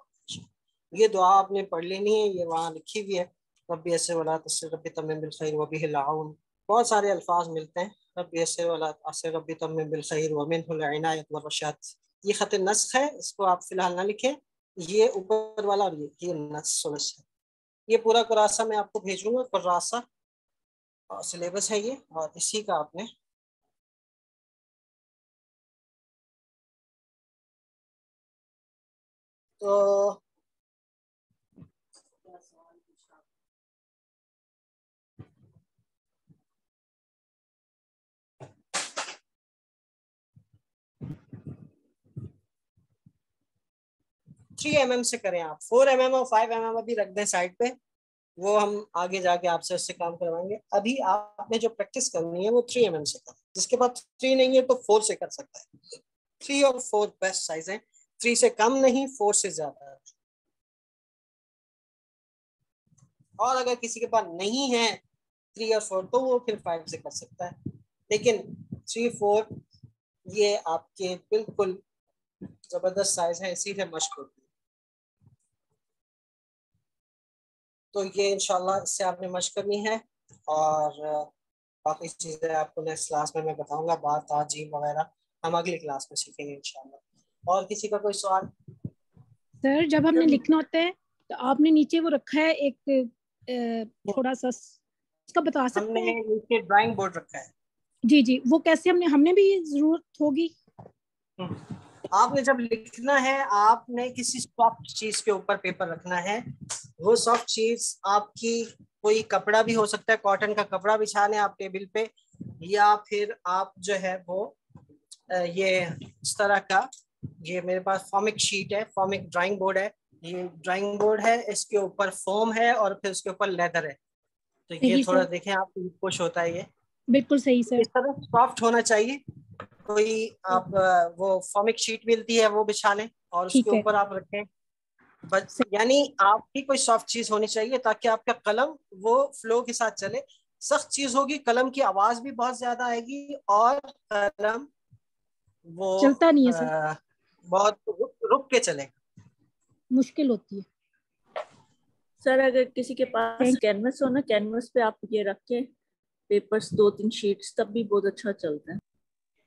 A: ये दुआ आपने पढ़ लेनी है, ये वहाँ लिखी हुई है। रब्बी ऐसे वाला तस्से रब्बी तम्मिम बिल खैर व बिहिल आउन, बहुत सारे अल्फाज मिलते हैं। रब्बी ऐसे वाला तस्से रब्बी तम्मिम बिल खैर व मिनहुल इनायत व रशाद। ये खत नस्ख है, इसको आप फिलहाल ना लिखें। ये ऊपर वाला और ये नस्ख है। ये पूरा कुरासा मैं आपको भेजूंगा, कुरासा और सिलेबस है ये, और इसी का आपने तो 3 MM से करें आप। 4 MM और 5 MM अभी रख दें साइड पे, वो हम आगे जाके आपसे उससे काम करवाएंगे। अभी आपने जो प्रैक्टिस करनी है वो 3 MM से करें। जिसके पास 3 नहीं है तो 4 से कर सकता है। 3 और 4 बेस्ट साइज है, 3 से कम नहीं, 4 से ज्यादा है। और अगर किसी के पास नहीं है 3 और 4 तो वो फिर 5 से कर सकता है, लेकिन 3, 4 ये आपके बिल्कुल जबरदस्त साइज है, इसी से मशक होती है। तो ये इंशाल्लाह इससे आपने मशक करनी है, और बाकी चीज़ें आपको नेक्स्ट क्लास में मैं बताऊंगा। बात ताजीम वगैरह हम अगली क्लास में सीखेंगे इंशाल्लाह। और किसी का कोई सवाल?
F: सर जब हमने लिखना होता है तो आपने नीचे वो रखा है एक थोड़ा सा, उसका बता सकते
A: हमने
F: हैं?
A: नीचे ड्राइंग बोर्ड रखा है।
F: जी जी, वो कैसे हमने भी ये जरूरत होगी?
A: आपने जब लिखना है आपने किसी सॉफ्ट चीज के ऊपर पेपर रखना है। वो सॉफ्ट चीज आपकी कोई कपड़ा भी हो सकता है, कॉटन का कपड़ा बिछा लें आप टेबल पे, या फिर आप जो है वो ये इस तरह का, ये मेरे पास फॉमिक शीट है, फॉमिक ड्राइंग बोर्ड है। ये ड्राइंग बोर्ड है, इसके ऊपर फोम है और फिर उसके ऊपर लेदर है। तो ये थोड़ा
F: सर,
A: देखें आप, पुश होता है ये,
F: बिल्कुल सही सर।
A: इस तरह सॉफ्ट होना चाहिए। कोई आप वो फॉमिक शीट मिलती है वो बिछा लें और उसके
F: ठीक है
A: ऊपर आप रखें। बस
F: सर।
A: यानी आपकी कोई सॉफ्ट चीज होनी चाहिए ताकि आपका कलम वो फ्लो के साथ चले। सख्त चीज होगी, कलम की आवाज भी बहुत ज्यादा आएगी और कलम वो
F: चलता नहीं है सर,
A: बहुत रुक के चलेगा,
F: मुश्किल होती है।
D: सर अगर किसी के पास कैनवस हो ना, कैनवस पे आप ये रख के पेपर्स 2-3 शीट्स, तब भी बहुत अच्छा चलता है।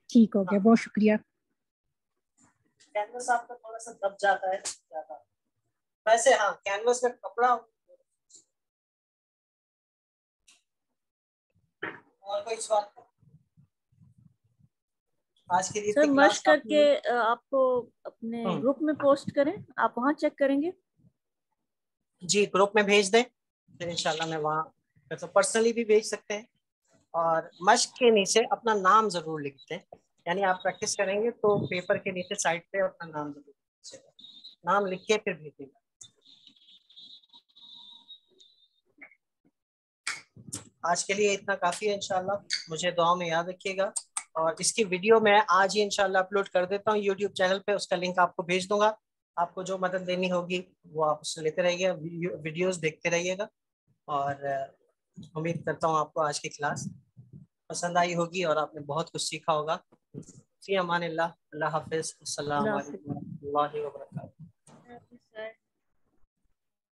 F: ठीक हो गया, बहुत शुक्रिया।
A: कैनवस आपका थोड़ा सा दब जाता है ज्यादा वैसे। हाँ, कैनवस का कपड़ा। और कोई सवाल? आज के लिए
D: सर
A: क्लास
D: मश करके आपको अपने ग्रुप में पोस्ट करें, आप वहाँ चेक करेंगे?
A: जी, ग्रुप में भेज दें, फिर इंशाल्लाह मैं वहाँ तो पर्सनली भी भेज सकते हैं। और मश्क के नीचे अपना नाम जरूर लिख दें, यानी आप प्रैक्टिस करेंगे तो पेपर के नीचे साइड पे अपना नाम जरूर लिखिएगा, नाम लिख के फिर भेजिएगा। आज के लिए इतना काफी है इंशाल्लाह। मुझे दुआ में याद रखिएगा। और इसकी वीडियो मैं आज ही इंशाल्लाह अपलोड कर देता हूँ यूट्यूब चैनल पे, उसका लिंक आपको भेज दूंगा। आपको जो मदद लेनी होगी वो आप उससे लेते रहिएगा, वीडियोस देखते रहिएगा। और उम्मीद करता हूँ आपको आज की क्लास पसंद आई होगी और आपने बहुत कुछ सीखा होगा। फी अमान अल्लाह, अल्लाह हाफिज़, अस्सलाम वालेकुम व रहमतुल्लाहि व बरकातहू।